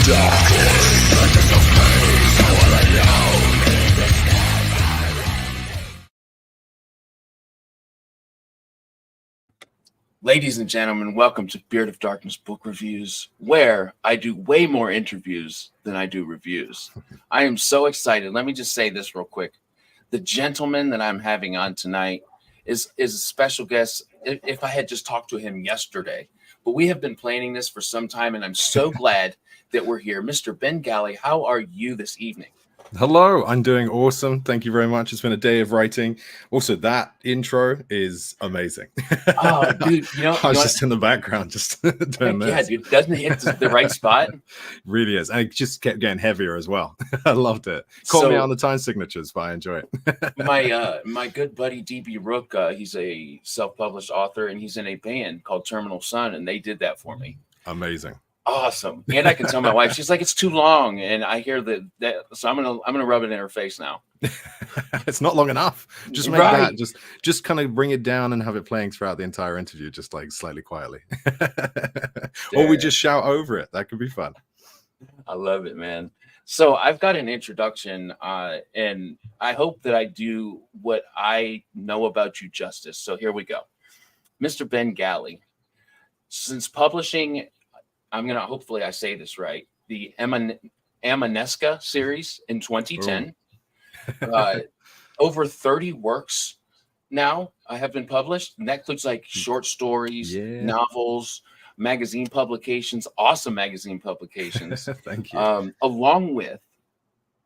Ladies and gentlemen, welcome to Beard of Darkness Book Reviews, where I do way more interviews than I do reviews. I am so excited. Let me just say this real quick. The gentleman that I'm having on tonight is a special guest. If I had just talked to him yesterday, but we have been planning this for some time, and I'm so glad that we're here. Mr. Ben Galley, how are you this evening? Hello, I'm doing awesome. Thank you very much. It's been a day of writing. Also, that intro is amazing. Oh, dude, I was just in the background, just doing this. Yeah, dude, doesn't it hit the right spot? Really is. And it just kept getting heavier as well. I loved it. Caught me on the time signatures, but I enjoy it. My good buddy DB Rook, he's a self-published author, and he's in a band called Terminal Sun, and they did that for me. Amazing. Awesome. And I can tell my wife, she's like, it's too long. And I hear that so I'm gonna rub it in her face now. It's not long enough. Just make that just kind of bring it down and have it playing throughout the entire interview, just like slightly quietly. Or we just shout over it. That could be fun. I love it, man. So I've got an introduction, and I hope that I do what I know about you justice. So here we go. Mr. Ben Galley, since publishing, I'm going to, hopefully I say this right, the Emaneska Series in 2010. Over 30 works now have been published. And that includes like short stories, novels, magazine publications, awesome magazine publications. Thank you. Along with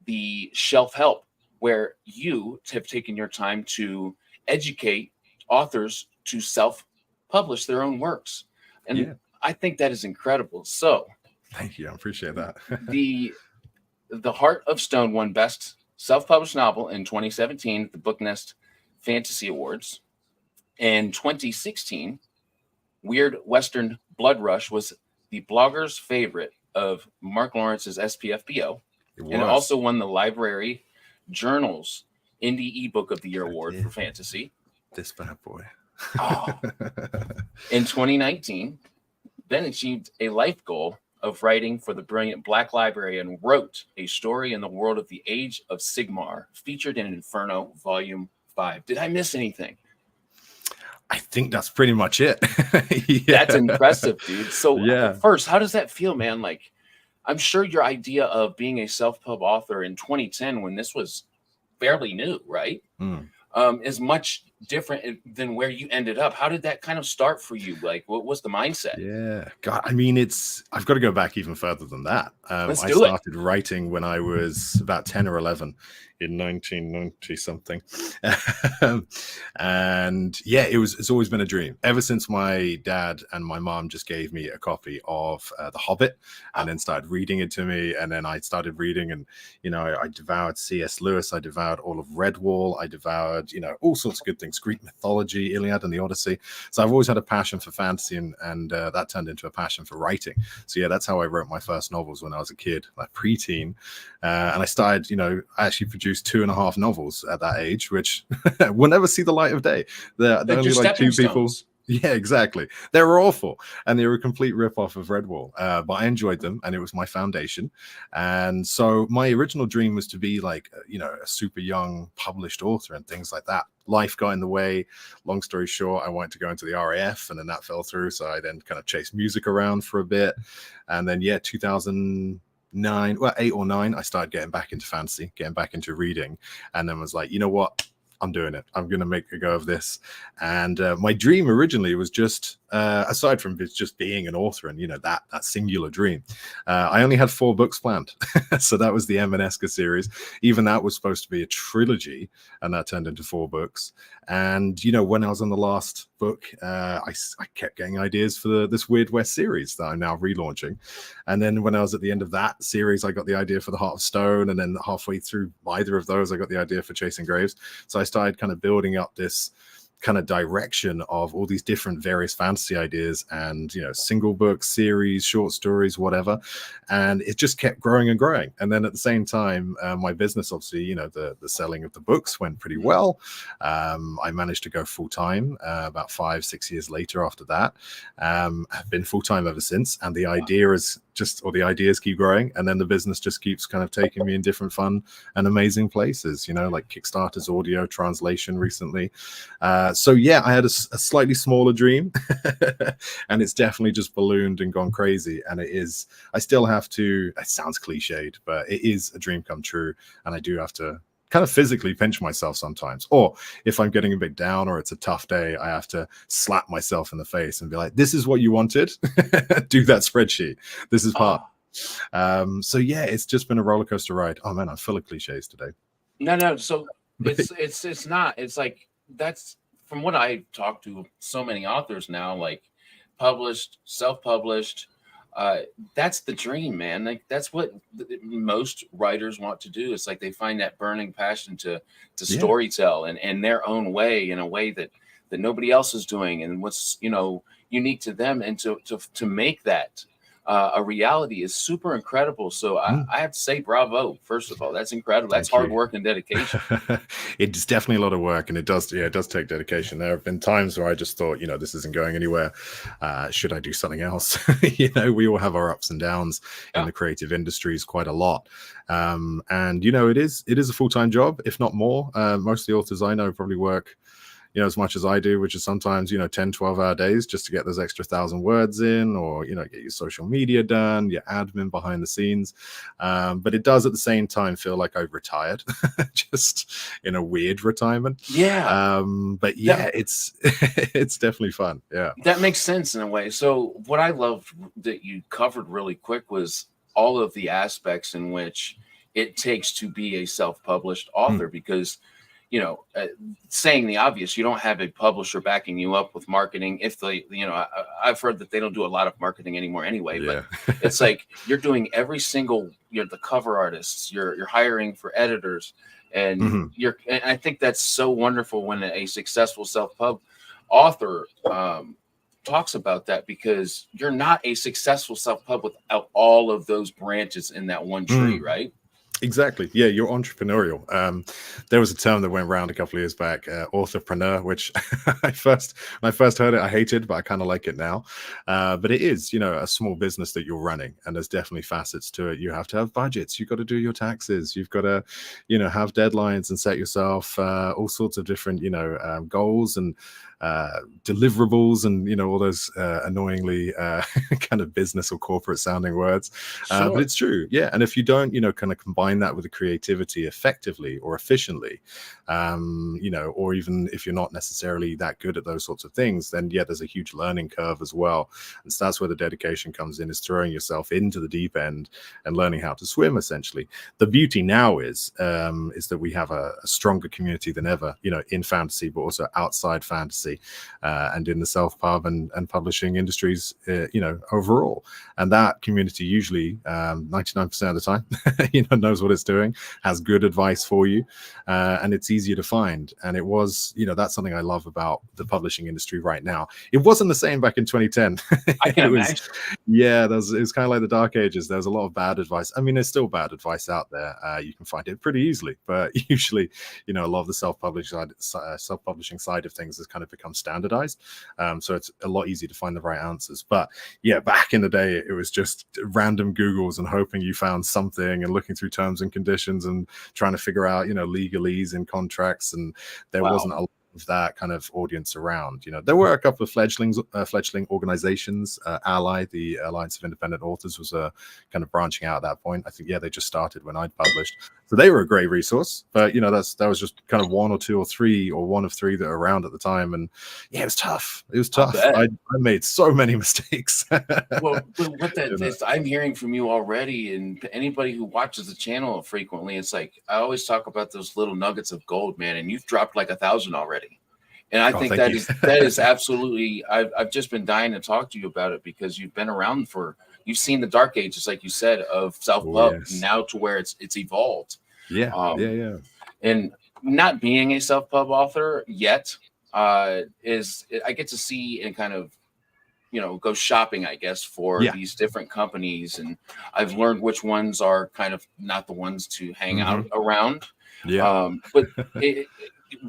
the shelf help, where you have taken your time to educate authors to self-publish their own works. And I think that is incredible. So thank you. I appreciate that. The Heart of Stone won Best Self-Published Novel in 2017 at the Book Nest Fantasy Awards. In 2016, Weird Western Blood Rush was the blogger's favorite of Mark Lawrence's SPFBO. And it also won the Library Journal's Indie eBook of the Year Award for fantasy. This bad boy. In 2019, Ben achieved a life goal of writing for the brilliant Black Library and wrote a story in the world of the Age of Sigmar, featured in Inferno Volume 5. Did I miss anything? I think that's pretty much it. That's impressive, dude. So first, how does that feel, man? Like, I'm sure your idea of being a self-pub author in 2010, when this was fairly new, right? Is much different than where you ended up. How did that kind of start for you? Like, what was the mindset? Yeah, God, I mean, I've got to go back even further than that. I started writing when I was about 10 or 11 in 1990 something. And yeah, it's always been a dream ever since my dad and my mom just gave me a copy of The Hobbit and then started reading it to me. And then I started reading, and, I devoured C.S. Lewis. I devoured all of Redwall. I devoured, all sorts of good things, Greek mythology, Iliad and the Odyssey. So I've always had a passion for fantasy, and that turned into a passion for writing. So yeah, that's how I wrote my first novels when I was a kid, like preteen. And I started, I actually produced 2.5 novels at that age, which will never see the light of day. They're only like 2 people. Yeah, exactly. They were awful, and they were a complete rip-off of Redwall. But I enjoyed them, and it was my foundation. And so my original dream was to be like, a super young published author and things like that. Life got in the way. Long story short, I wanted to go into the RAF, and then that fell through. So I then kind of chased music around for a bit. And then, 8 or 9, I started getting back into fantasy, getting back into reading, and then was like, you know what? I'm doing it. I'm going to make a go of this. And my dream originally was just, aside from just being an author and, that singular dream, I only had 4 books planned. So that was the Emaneska series. Even that was supposed to be a trilogy, and that turned into 4 books. And, when I was on the last book, I kept getting ideas for this Weird West series that I'm now relaunching. And then when I was at the end of that series, I got the idea for the Heart of Stone. And then halfway through either of those, I got the idea for Chasing Graves. So I started kind of building up this kind of direction of all these different various fantasy ideas and, single book series, short stories, whatever. And it just kept growing and growing. And then at the same time, my business, obviously, the selling of the books went pretty well. I managed to go full time about 5-6 years later after that. I've been full time ever since. And the ideas keep growing. And then the business just keeps kind of taking me in different fun and amazing places, like Kickstarter's audio translation recently. So yeah, I had a slightly smaller dream and it's definitely just ballooned and gone crazy. And I still have to, it sounds cliched, but it is a dream come true. And I do have to kind of physically pinch myself sometimes. Or if I'm getting a bit down or it's a tough day, I have to slap myself in the face and be like, this is what you wanted. Do that spreadsheet. This is part. So yeah, it's just been a roller coaster ride. Oh man, I'm full of cliches today. No. So it's not. It's like, that's from what I talked to so many authors now, like published, self-published. That's the dream, man. Like that's what most writers want to do. It's like they find that burning passion to storytell in their own way, in a way that nobody else is doing, and what's unique to them, and to make that a reality is super incredible. So I have to say bravo. First of all, that's incredible. That's hard work and dedication. It's definitely a lot of work, and it does take dedication. There have been times where I just thought, this isn't going anywhere. Should I do something else? We all have our ups and downs in the creative industries quite a lot. And it is a full-time job, if not more. Most of the authors I know probably work as much as I do, which is sometimes 10-12 hour days just to get those extra 1,000 words in, or get your social media done, your admin behind the scenes. But it does at the same time feel like I've retired, just in a weird retirement. But yeah, it's definitely fun. Yeah, that makes sense in a way. So what I loved that you covered really quick was all of the aspects in which it takes to be a self-published author, because saying the obvious, you don't have a publisher backing you up with marketing. If they, I've heard that they don't do a lot of marketing anymore anyway, but it's like you're doing every single, the cover artists, you're hiring for editors, and and I think that's so wonderful when a successful self-pub author talks about that, because you're not a successful self-pub without all of those branches in that one tree, right? Exactly. Yeah, you're entrepreneurial. There was a term that went around a couple of years back, authorpreneur, which when I first heard it, I hated, but I kind of like it now. But it is, a small business that you're running, and there's definitely facets to it. You have to have budgets. You've got to do your taxes. You've got to, have deadlines and set yourself all sorts of different, goals and deliverables, and all those annoyingly kind of business or corporate sounding words. But it's true. Yeah. And if you don't, kind of combine that with the creativity effectively or efficiently, or even if you're not necessarily that good at those sorts of things, then there's a huge learning curve as well. And so that's where the dedication comes in, is throwing yourself into the deep end and learning how to swim, essentially. The beauty now is that we have a stronger community than ever, in fantasy, but also outside fantasy, and in the self-pub and publishing industries, overall. And that community usually 99% of the time, knows what it's doing, has good advice for you, and it's easier to find. And it was, that's something I love about the publishing industry right now. It wasn't the same back in 2010. I can imagine. It was kind of like the dark ages. There was a lot of bad advice. I mean, there's still bad advice out there. You can find it pretty easily, but usually, a lot of the self-publishing side of things has kind of become standardized. So it's a lot easier to find the right answers. But yeah, back in the day, it was just random Googles and hoping you found something, and looking through terms and conditions and trying to figure out, legalese in contracts. And there wasn't a lot of that kind of audience around. There were a couple of fledgling organizations. Ally, the Alliance of Independent Authors, was kind of branching out at that point. I think they just started when I'd published, so they were a great resource. But that was just kind of one or two or three, or one of three that were around at the time. And it was tough. I made so many mistakes. Well, what that is, I'm hearing from you already, and anybody who watches the channel frequently, it's like I always talk about those little nuggets of gold, man, and you've dropped like 1,000 already. And I think that is absolutely, I've just been dying to talk to you about it, because you've been around you've seen the dark ages, like you said, of self-pub, now to where it's evolved. Yeah. And not being a self-pub author yet, is I get to see and kind of, go shopping, I guess, for Yeah. these different companies. And I've learned which ones are kind of not the ones to hang out around. Yeah. But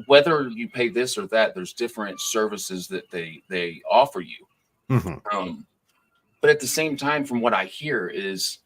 whether you pay this or that, there's different services that they offer you. But at the same time, from what I hear, is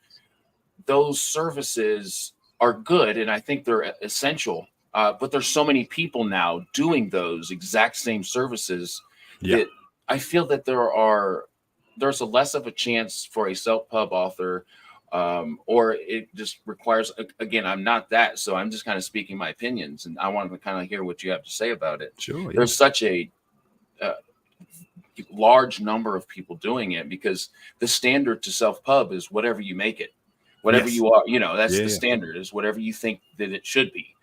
those services are good, and I think they're essential. But there's so many people now doing those exact same services that I feel that there's a less of a chance for a self-pub author, or it just requires. Again, I'm not that, so I'm just kind of speaking my opinions, and I want to kind of hear what you have to say about it. Sure. Yeah. There's such a large number of people doing it because the standard to self-pub is whatever you make it. Whatever you are, that's the standard, is whatever you think that it should be.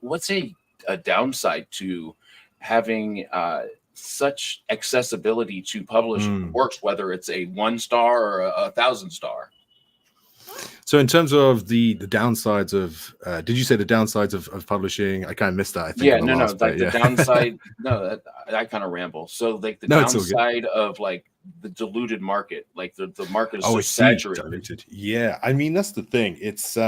What's a downside to having such accessibility to publish works, whether it's a 1-star or a 1,000-star? So in terms of the downsides of, did you say the downsides of publishing? I kind of missed that. I think. The downside. No, I kind of ramble. So like the downside of like the diluted market, like the market is so saturated. Yeah, I mean that's the thing. It's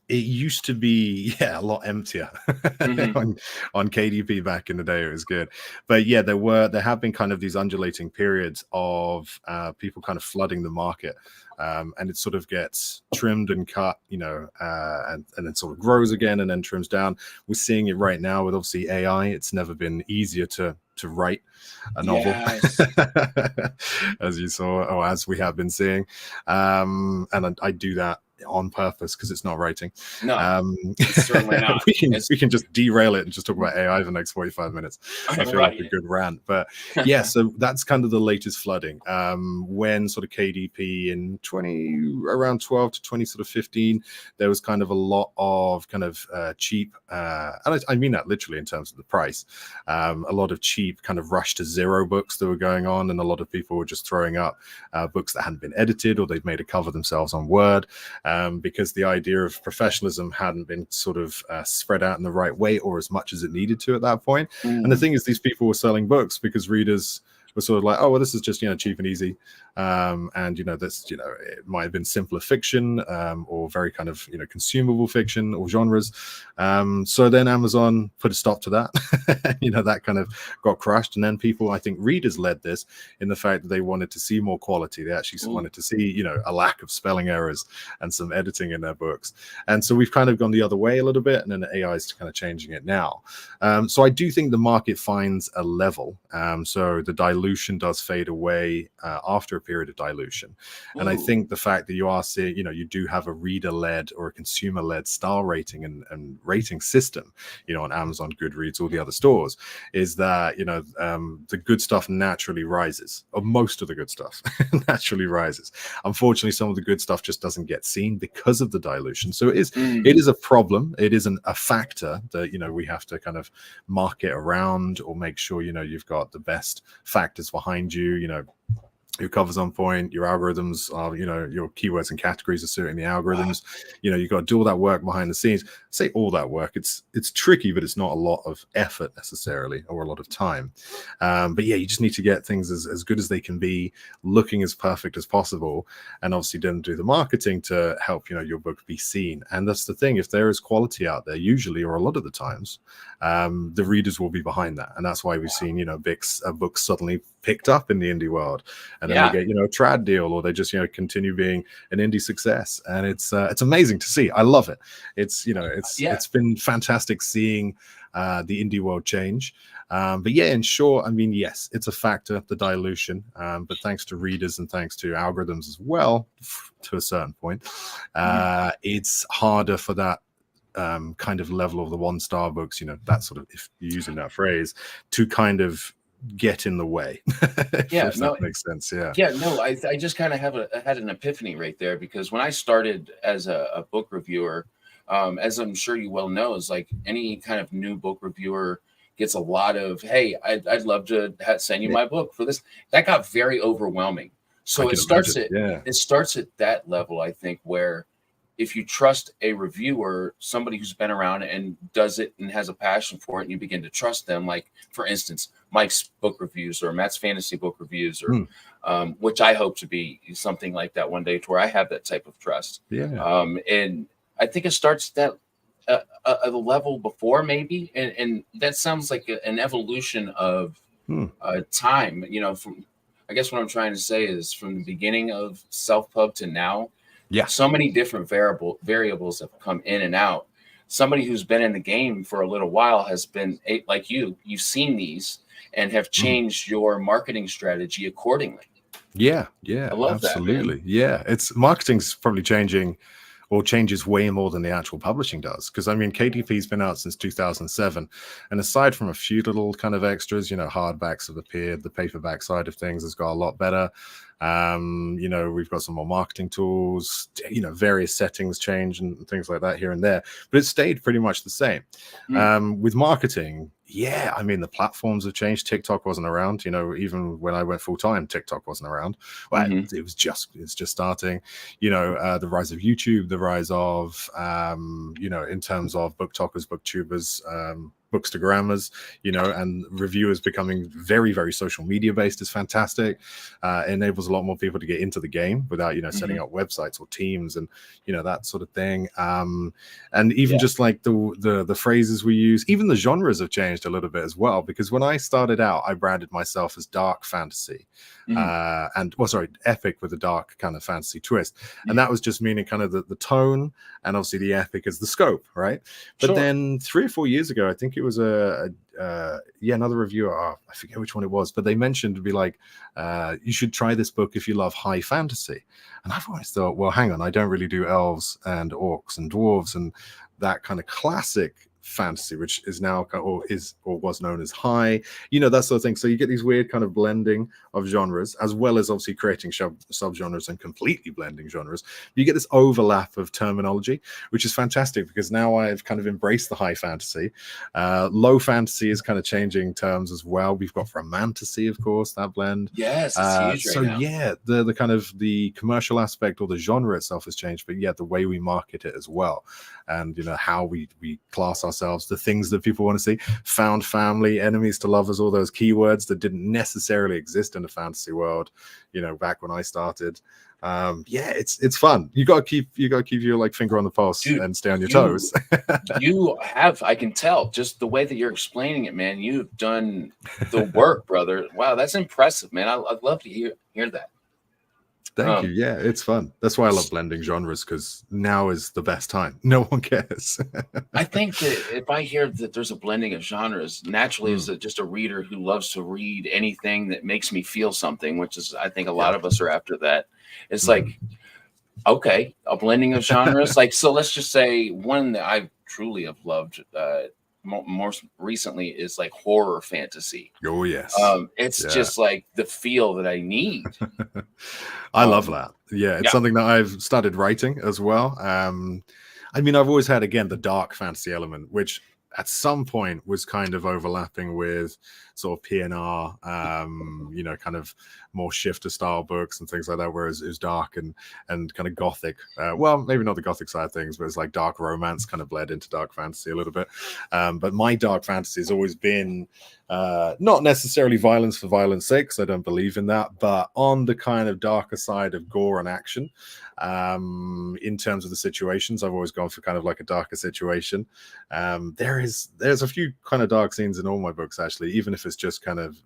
it used to be a lot emptier on KDP back in the day. It was good, but yeah, there have been kind of these undulating periods of people kind of flooding the market. And it sort of gets trimmed and cut, and then sort of grows again and then trims down. We're seeing it right now with obviously AI. It's never been easier to write a novel, as you saw, or as we have been seeing. And I do that on purpose because it's not writing. No, certainly not. we can just derail it and just talk about AI for the next 45 minutes. I feel like a good rant, but yeah, so that's kind of the latest flooding. When sort of KDP in around 12 to 2015, there was kind of a lot of kind of cheap, and I mean that literally in terms of the price. A lot of cheap kind of rush to zero books that were going on, and a lot of people were just throwing up books that hadn't been edited or they'd made a cover themselves on Word. Because the idea of professionalism hadn't been sort of spread out in the right way or as much as it needed to at that point. And the thing is, these people were selling books because readers were sort of like, oh, well, this is just, cheap and easy. And, that's, it might have been simpler fiction or very kind of, consumable fiction or genres. So then Amazon put a stop to that. That kind of got crushed. And then people, I think readers led this in the fact that they wanted to see more quality. They actually wanted to see, a lack of spelling errors and some editing in their books. And so we've kind of gone the other way a little bit. And then the AI is kind of changing it now. So I do think the market finds a level. So the dilution does fade away after a period of dilution. And I think the fact that you are seeing, you do have a reader-led or a consumer-led star rating and rating system, on Amazon, Goodreads, all the other stores, is that, the good stuff naturally rises, or most of the good stuff naturally rises. Unfortunately, some of the good stuff just doesn't get seen because of the dilution. So it is a problem. It isn't a factor that, we have to kind of market around or make sure, you've got the best factors behind you, your covers on point, your algorithms are, your keywords and categories are suiting the algorithms. You've got to do all that work behind the scenes. I say all that work. It's tricky, but it's not a lot of effort necessarily or a lot of time. But yeah, you just need to get things as good as they can be, looking as perfect as possible, and obviously then do the marketing to help, your book be seen. And that's the thing. If there is quality out there, usually, or a lot of the times, the readers will be behind that. And that's why we've seen, books suddenly picked up in the indie world. And then they get, a trad deal, or they just, continue being an indie success. And it's amazing to see. I love it. It's been fantastic seeing the indie world change. But yeah, in short, I mean, yes, it's a factor, the dilution. But thanks to readers and thanks to algorithms as well, to a certain point, it's harder for that kind of level of the 1-star books, that sort of, if you're using that phrase, to kind of get in the way. If that makes sense. I just kind of had an epiphany right there, because when I started as a book reviewer, as I'm sure you well know, is like any kind of new book reviewer gets a lot of, hey, I'd love to send you my book for this. That got very overwhelming. So it starts at that level, I think, where if you trust a reviewer, somebody who's been around and does it and has a passion for it, and you begin to trust them, like for instance, Mike's book reviews or Matt's fantasy book reviews, or which I hope to be something like that one day, to where I have that type of trust. And I think it starts that a level before, maybe, and that sounds like an evolution of time. You know, from, I guess what I'm trying to say is, from the beginning of self-pub to now, so many different variables have come in and out. Somebody who's been in the game for a little while has been, like you've seen these and have changed your marketing strategy accordingly. I love absolutely that, man. It's marketing's probably changing, or changes way more than the actual publishing does. Because I mean, KDP's been out since 2007, and aside from a few little kind of extras, you know, hardbacks have appeared. The paperback side of things has got a lot better. You know, we've got some more marketing tools, you know, various settings change and things like that here and there, but it stayed pretty much the same. With marketing, I mean, the platforms have changed. TikTok wasn't around, you know, even when I went full time, TikTok wasn't around. Well, it's just starting, you know, the rise of YouTube, the rise of, you know, in terms of booktokers, booktubers, bookstagrammers, you know, and reviewers becoming very, very social media based is fantastic. It enables a lot more people to get into the game without, you know, setting up websites or teams and, you know, that sort of thing. And even just like the phrases we use, even the genres have changed a little bit as well, because when I started out, I branded myself as dark fantasy. And epic with a dark kind of fantasy twist, and that was just meaning kind of the tone, and obviously the epic is the scope, right? But then 3 or 4 years ago, I think it was another reviewer, I forget which one it was, but they mentioned to be like, you should try this book if you love high fantasy. And I've always thought, well, hang on, I don't really do elves and orcs and dwarves and that kind of classic fantasy, which is now or was known as high, you know, that sort of thing. So you get these weird kind of blending of genres, as well as obviously creating subgenres and completely blending genres. You get this overlap of terminology, which is fantastic, because now I've kind of embraced the high fantasy. Low fantasy is kind of changing terms as well. We've got romantasy, of course, that blend. Yes, it's huge right now. The kind of the commercial aspect or the genre itself has changed, but the way we market it as well, and you know how we class ourselves, the things that people want to see, found family, enemies to lovers, all those keywords that didn't necessarily exist in the fantasy world, you know, back when I started. It's fun. You gotta keep your like finger on the pulse, dude, and stay on your toes. You have, I can tell, just the way that you're explaining it, man. You've done the work, brother. Wow, that's impressive, man. I'd love to hear that. Thank you. Yeah, it's fun. That's why I love blending genres, because now is the best time. No one cares. I think that if I hear that there's a blending of genres, naturally, as just a reader who loves to read anything that makes me feel something, which is, I think a lot of us are after that. It's like, okay, a blending of genres. Like, so let's just say one that I truly have loved more recently is like horror fantasy. Oh yes. It's just like the feel that I need. I love that. It's something that I've started writing as well. I mean, I've always had, again, the dark fantasy element, which at some point was kind of overlapping with sort of PNR, you know, kind of more shifter style books and things like that, whereas it was dark and kind of gothic. Well, maybe not the gothic side of things, but it's like dark romance kind of bled into dark fantasy a little bit. But my dark fantasy has always been not necessarily violence for violence sake, because I don't believe in that, but on the kind of darker side of gore and action. In terms of the situations, I've always gone for kind of like a darker situation. There's a few kind of dark scenes in all my books, actually, even if it's just kind of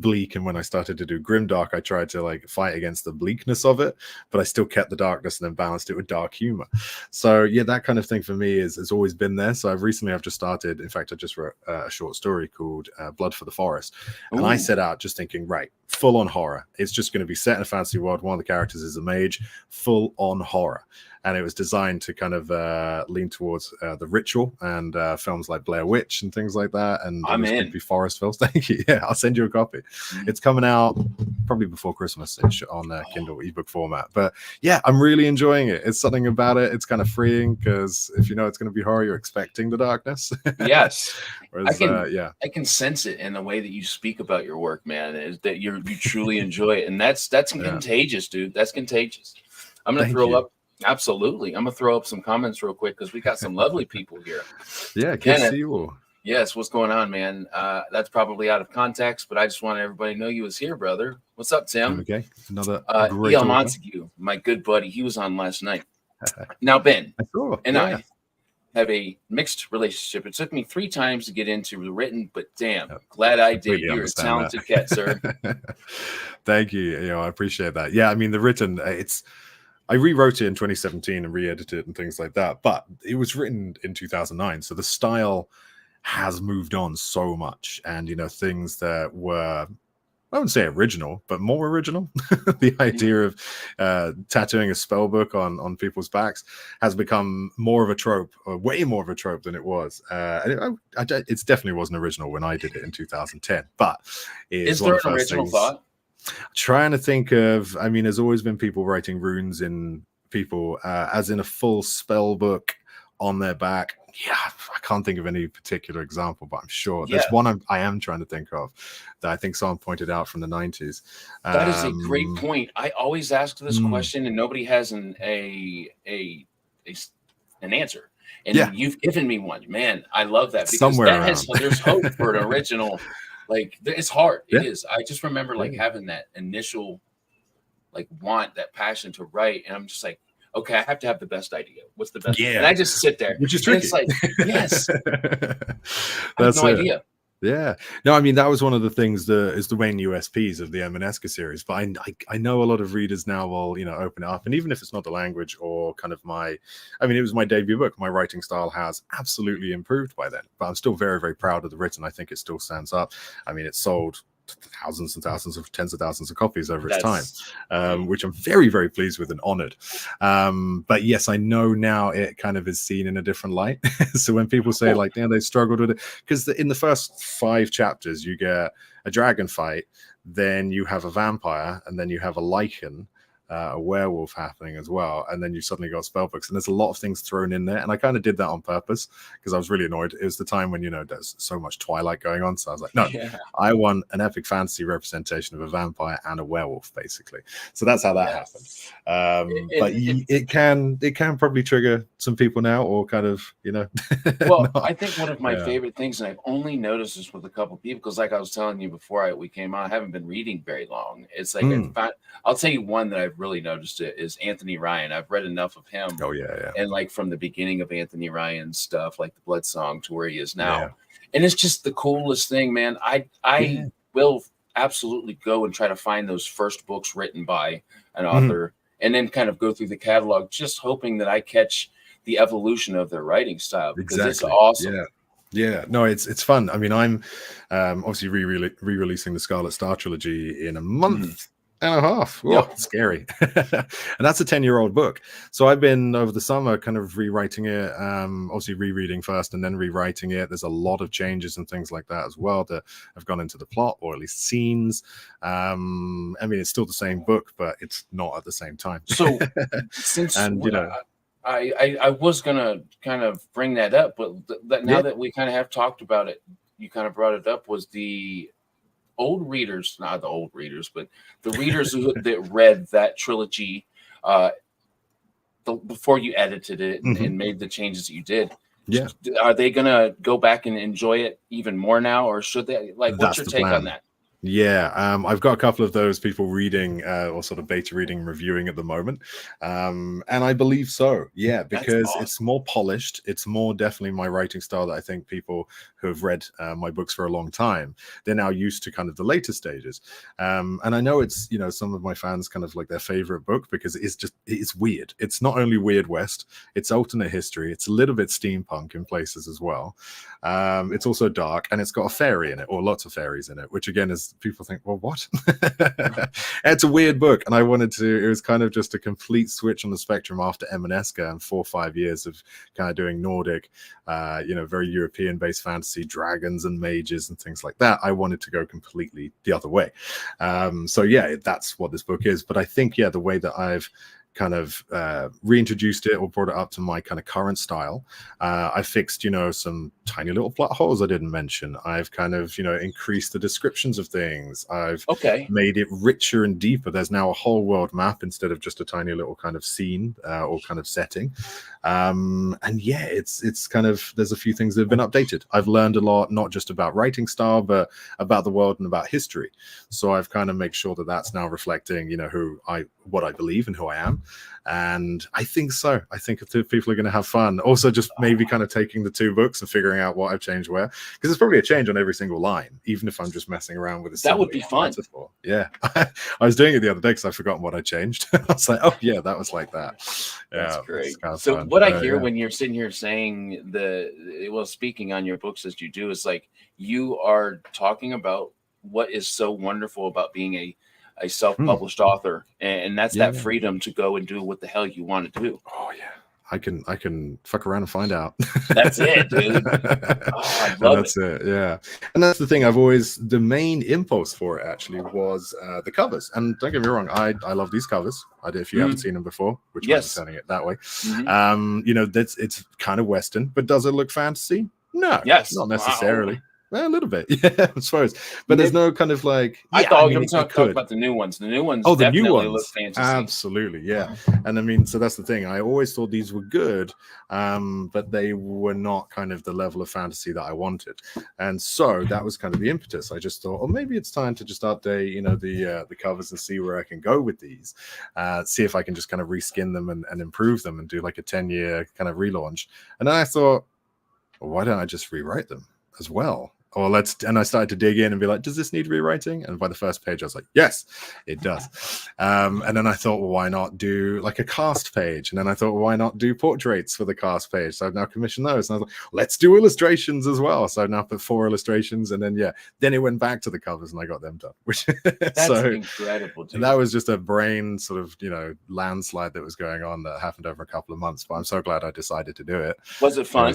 bleak. And when I started to do grimdark, I tried to like fight against the bleakness of it, but I still kept the darkness and then balanced it with dark humor. So that kind of thing for me has always been there. So I've just started, in fact, I just wrote a short story called Blood for the Forest. And I set out just thinking, right, full on horror. It's just going to be set in a fantasy world. One of the characters is a mage, full on horror. And it was designed to kind of lean towards The Ritual and films like Blair Witch and things like that. And creepy forest films. Thank you. Yeah, I'll send you a copy. It's coming out probably before Christmas on Kindle ebook format. But yeah, I'm really enjoying it. It's something about it. It's kind of freeing, because if you know it's going to be horror, you're expecting the darkness. Yes. Whereas, I can sense it in the way that you speak about your work, man, is that you truly enjoy it. And that's contagious, dude. That's contagious. I'm going to throw up Absolutely. I'm gonna throw up some comments real quick because we got some lovely people here. Yeah, good to Kenneth, see you all. yes, what's going on, man? That's probably out of context, but I just want everybody to know you was here, brother. What's up, Tim? Okay, another great E.L. author. Montague, my good buddy, he was on last night. Now, Ben I saw, and yeah. I have a mixed relationship. It took me 3 times to get into the written, but damn, glad I did. You're a talented cat, sir. Thank you. You know, I appreciate that. Yeah, I mean, the written, I rewrote it in 2017 and re-edited it and things like that, but it was written in 2009, so the style has moved on so much, and you know, things that were, I wouldn't say original, but more original. The idea of tattooing a spell book on people's backs has become more of a trope, or way more of a trope than it was. It definitely wasn't original when I did it in 2010, but is there an original thought? Trying to think of, I mean, there's always been people writing runes in people, as in a full spell book on their back. Yeah, I can't think of any particular example, but I'm sure there's one I am trying to think of that I think someone pointed out from the 90s. That is a great point. I always ask this question and nobody has an answer. And you've given me one. Man, I love that, because there's hope for an original. Like, it's hard. It is. I just remember like having that initial like want, that passion to write, and I'm just like, okay, I have to have the best idea. What's the best? And I just sit there, which is tricky. It's like, yes, I have no idea. Yeah, no, I mean, that was one of the things that is the main USPs of the Emaneska series. But I know a lot of readers now will, you know, open it up, and even if it's not the language or kind of it was my debut book. My writing style has absolutely improved by then, but I'm still very, very proud of the written. I think it still stands up. I mean, it's sold thousands and thousands of tens of thousands of copies over its time, which I'm very, very pleased with and honored. But yes, I know now it kind of is seen in a different light. So when people say like, yeah, they struggled with it, because in the first 5 chapters you get a dragon fight, then you have a vampire, and then you have a lichen, a werewolf happening as well, and then you suddenly got spell books, and there's a lot of things thrown in there, and I kind of did that on purpose because I was really annoyed. It was the time when, you know, there's so much Twilight going on, so I was like, no, I want an epic fantasy representation of a vampire and a werewolf, basically. So that's how that happened. But it can probably trigger some people now, or kind of, you know. Well, I think one of my favorite things, and I've only noticed this with a couple people, because like I was telling you before we came on, I haven't been reading very long. It's like I'll tell you one that I've really noticed it is Anthony Ryan. I've read enough of him. And like from the beginning of Anthony Ryan's stuff, like the Blood Song, to where he is now. And it's just the coolest thing, man. I will absolutely go and try to find those first books written by an author, and then kind of go through the catalog, just hoping that I catch the evolution of their writing style, because it's awesome. Yeah, no, it's fun. I mean, I'm obviously re-releasing the Scarlet Star trilogy in a month and a half. Oh, scary. And that's a 10-year-old book. So I've been over the summer kind of rewriting it, obviously rereading first and then rewriting it. There's a lot of changes and things like that as well that have gone into the plot, or at least scenes. I mean, it's still the same book, but it's not at the same time. So since I was gonna kind of bring that up, but now that we kind of have talked about it, you kind of brought it up, was the old readers, not the old readers, but the readers that read that trilogy before you edited it and made the changes that you did. Are they gonna go back and enjoy it even more now, or should they? Like, what's your take on that? Yeah, I've got a couple of those people reading or sort of beta reading, reviewing at the moment, and I believe so. Yeah, because it's more polished. It's more definitely my writing style that I think people who have read my books for a long time, they're now used to kind of the later stages. And I know it's, you know, some of my fans kind of like their favorite book because it's weird. It's not only Weird West, it's alternate history. It's a little bit steampunk in places as well. It's also dark, and it's got a fairy in it, or lots of fairies in it, which again is, people think, well, what? It's a weird book, and it was kind of just a complete switch on the spectrum after Emaneska and 4 or 5 years of kind of doing Nordic, very European based fantasy, dragons and mages and things like that. I wanted to go completely the other way. So yeah, that's what this book is. But I think, the way that I've kind of reintroduced it or brought it up to my kind of current style. I fixed, some tiny little plot holes I didn't mention. I've kind of, increased the descriptions of things. I've made it richer and deeper. There's now a whole world map instead of just a tiny little kind of scene or kind of setting. And yeah, it's kind of, there's a few things that have been updated. I've learned a lot, not just about writing style, but about the world and about history. So I've kind of made sure that that's now reflecting, what I believe and who I am. And I think so. I think if people are going to have fun. Also, just maybe kind of taking the 2 books and figuring out what I've changed where, because there's probably a change on every single line, even if I'm just messing around with it. That would be fun. Metaphor. Yeah. I was doing it the other day because I've forgotten what I changed. I was like, oh yeah, that was like that. Yeah, that's great. So fun. What I hear when you're sitting here saying speaking on your books as you do, is like you are talking about what is so wonderful about being a self-published author, and that's that freedom to go and do what the hell you want to do. Oh yeah, I can fuck around and find out. That's it, dude. I love it. Yeah, and that's the thing. The main impulse for it actually was the covers. And don't get me wrong, I love these covers. If you haven't seen them before, which was turning it that way. It's kind of Western, but does it look fantasy? No, not necessarily. Wow. Well, a little bit, yeah, I suppose. But there's no kind of like. I thought you were talking about the new ones. The new ones. Oh, the new ones look fantasy. Absolutely, yeah. And I mean, so that's the thing. I always thought these were good, but they were not kind of the level of fantasy that I wanted. And so that was kind of the impetus. I just thought, maybe it's time to just update, the covers and see where I can go with these. See if I can just kind of reskin them and improve them and do like a 10-year kind of relaunch. And then I thought, well, why don't I just rewrite them as well? And I started to dig in and be like, does this need rewriting? And by the first page, I was like, yes, it does. And then I thought, well, why not do like a cast page? And then I thought, well, why not do portraits for the cast page? So I've now commissioned those. And I was like, let's do illustrations as well. So I've now put 4 illustrations. And then, then it went back to the covers and I got them done. Which that's incredible, dude. That was just a brain sort of, landslide that was going on that happened over a couple of months. But I'm so glad I decided to do it. Was it fun?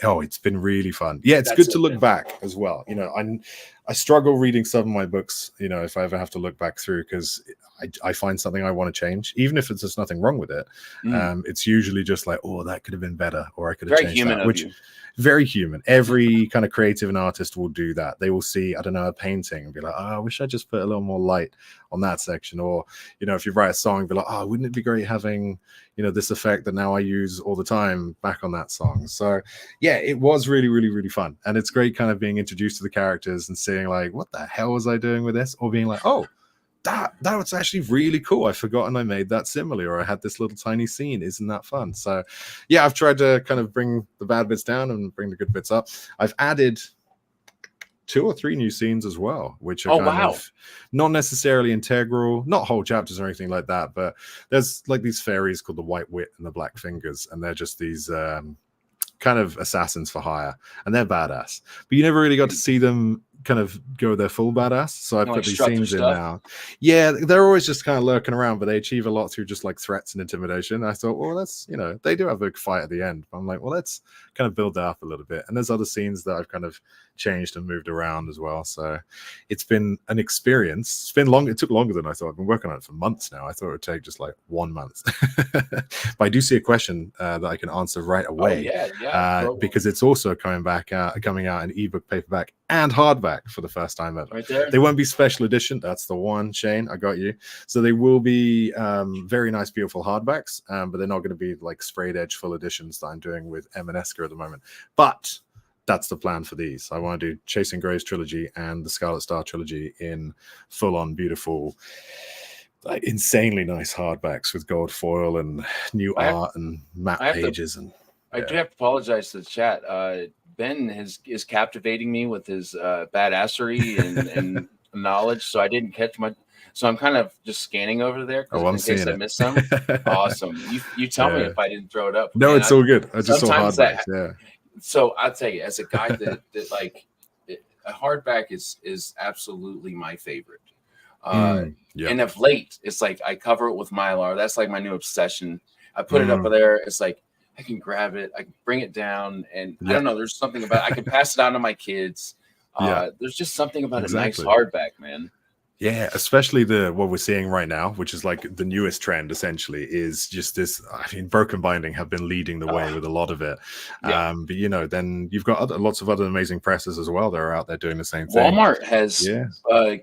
Oh, it's been really fun. Yeah, it's good to look back as well. I struggle reading some of my books, if I ever have to look back through, because I find something I want to change, even if there's nothing wrong with it. It's usually just like, oh, that could have been better, or I could have changed that. Which very human. Every kind of creative and artist will do that. They will see, I don't know, a painting and be like, oh, I wish I just put a little more light on that section. Or, if you write a song, be like, oh, wouldn't it be great having, this effect that now I use all the time back on that song. So yeah, it was really, really, really fun. And it's great kind of being introduced to the characters and seeing like, what the hell was I doing with this? Or being like, oh, that was actually really cool. I've forgotten I made that simile, or I had this little tiny scene. Isn't that fun? So yeah, I've tried to kind of bring the bad bits down and bring the good bits up. I've added 2 or 3 new scenes as well, which are kind of not necessarily integral, not whole chapters or anything like that, but there's like these fairies called the White Wit and the Black Fingers, and they're just these kind of assassins for hire, and they're badass. But you never really got to see them kind of go their full badass. So I put these scenes in now. Yeah, they're always just kind of lurking around, but they achieve a lot through just like threats and intimidation. And I thought, well, let's, they do have a big fight at the end. But I'm like, well, let's kind of build that up a little bit. And there's other scenes that I've kind of changed and moved around as well. So it's been an experience. It's been long. It took longer than I thought. I've been working on it for months now. I thought it would take just like 1 month. But I do see a question that I can answer right away. Because it's also coming out in ebook, paperback, and hardback for the first time ever. Right there. They won't be special edition. That's the one, Shane. I got you. So they will be very nice, beautiful hardbacks, but they're not going to be like sprayed edge full editions that I'm doing with Emaneska at the moment. But that's the plan for these. I want to do Chasing Graves trilogy and the Scarlet Star trilogy in full-on beautiful, like insanely nice hardbacks with gold foil and new art and matte pages. I do have to apologize to the chat. Ben is captivating me with his badassery and knowledge, so I didn't catch much. So I'm kind of just scanning over there in case I missed some. Awesome. You tell me if I didn't throw it up. No, it's all good. I just saw hardbacks. So I'll tell you, as a guy that like a hardback is absolutely my favorite. And of late, it's like I cover it with Mylar. That's like my new obsession. I put it up there. It's like I can grab it, I can bring it down, and I don't know. There's something about I can pass it on to my kids. There's just something about a nice hardback, man. Yeah, especially what we're seeing right now, which is like the newest trend essentially, is just this. I mean, broken binding have been leading the way with a lot of it. Yeah. But you know, then you've got lots of other amazing presses as well that are out there doing the same thing. Walmart has Yeah.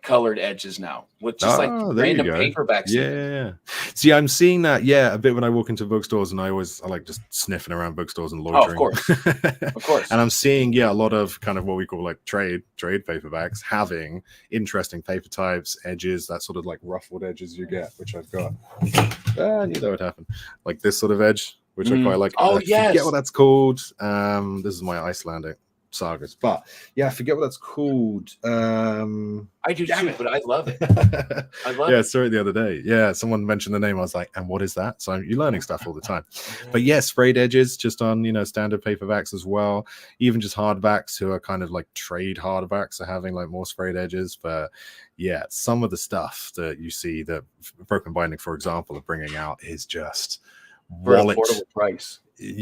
colored edges now with just like Oh, there you random go. paperbacks. Even. Yeah. See, I'm seeing that, a bit when I walk into bookstores, and I like just sniffing around bookstores and Oh, of loitering. course. Of course. And I'm seeing, a lot of kind of what we call like trade paperbacks having interesting paper types, edges, that sort of like ruffled edges you get, which I've got. I knew that would happen. Like this sort of edge, which I quite like. Oh, I forget what that's called. This is my Icelandic sagas, but I forget what that's called. I do too, but I love it. I love I it. saw it the other day. Yeah, someone mentioned the name. I was like, and what is that? So you're learning stuff all the time. But sprayed edges just on standard paperbacks as well. Even just hardbacks who are kind of like trade hardbacks are having like more sprayed edges. But some of the stuff that you see that Broken Binding, for example, are bringing out is just for an affordable price.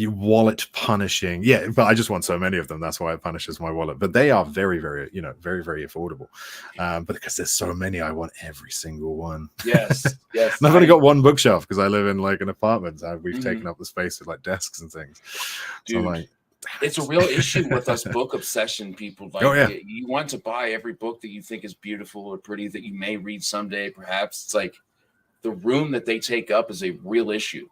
Wallet punishing. But I just want so many of them, that's why it punishes my wallet. But they are very, very very, very affordable, but because there's so many, I want every single one. Yes. And I've only got one bookshelf because I live in like an apartment, and we've taken up the space with like desks and things. Dude, so I'm like, it's a real issue with us book obsession people. Like, you want to buy every book that you think is beautiful or pretty that you may read someday, perhaps. It's like the room that they take up is a real issue.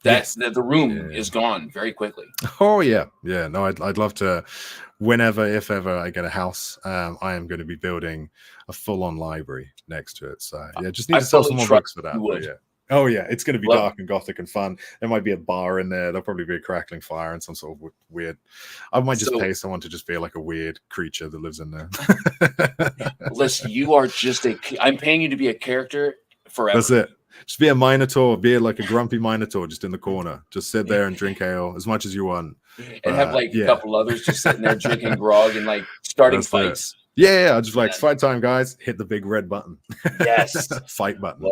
The room is gone very quickly. Oh no, I'd love to. Whenever, if ever, I get a house, I am going to be building a full-on library next to it. So just need to sell some more books for that. It's going to be dark and gothic and fun. There might be a bar in there. There'll probably be a crackling fire and some sort of weird. I might just pay someone to just be like a weird creature that lives in there. Listen, you are just I'm paying you to be a character forever. That's it. Just be a minotaur, be like a grumpy minotaur just in the corner. Just sit there and drink ale as much as you want. And have like a couple others just sitting there drinking grog and like starting fights. I'll just like, fight time, guys. Hit the big red button. Yes. Fight button.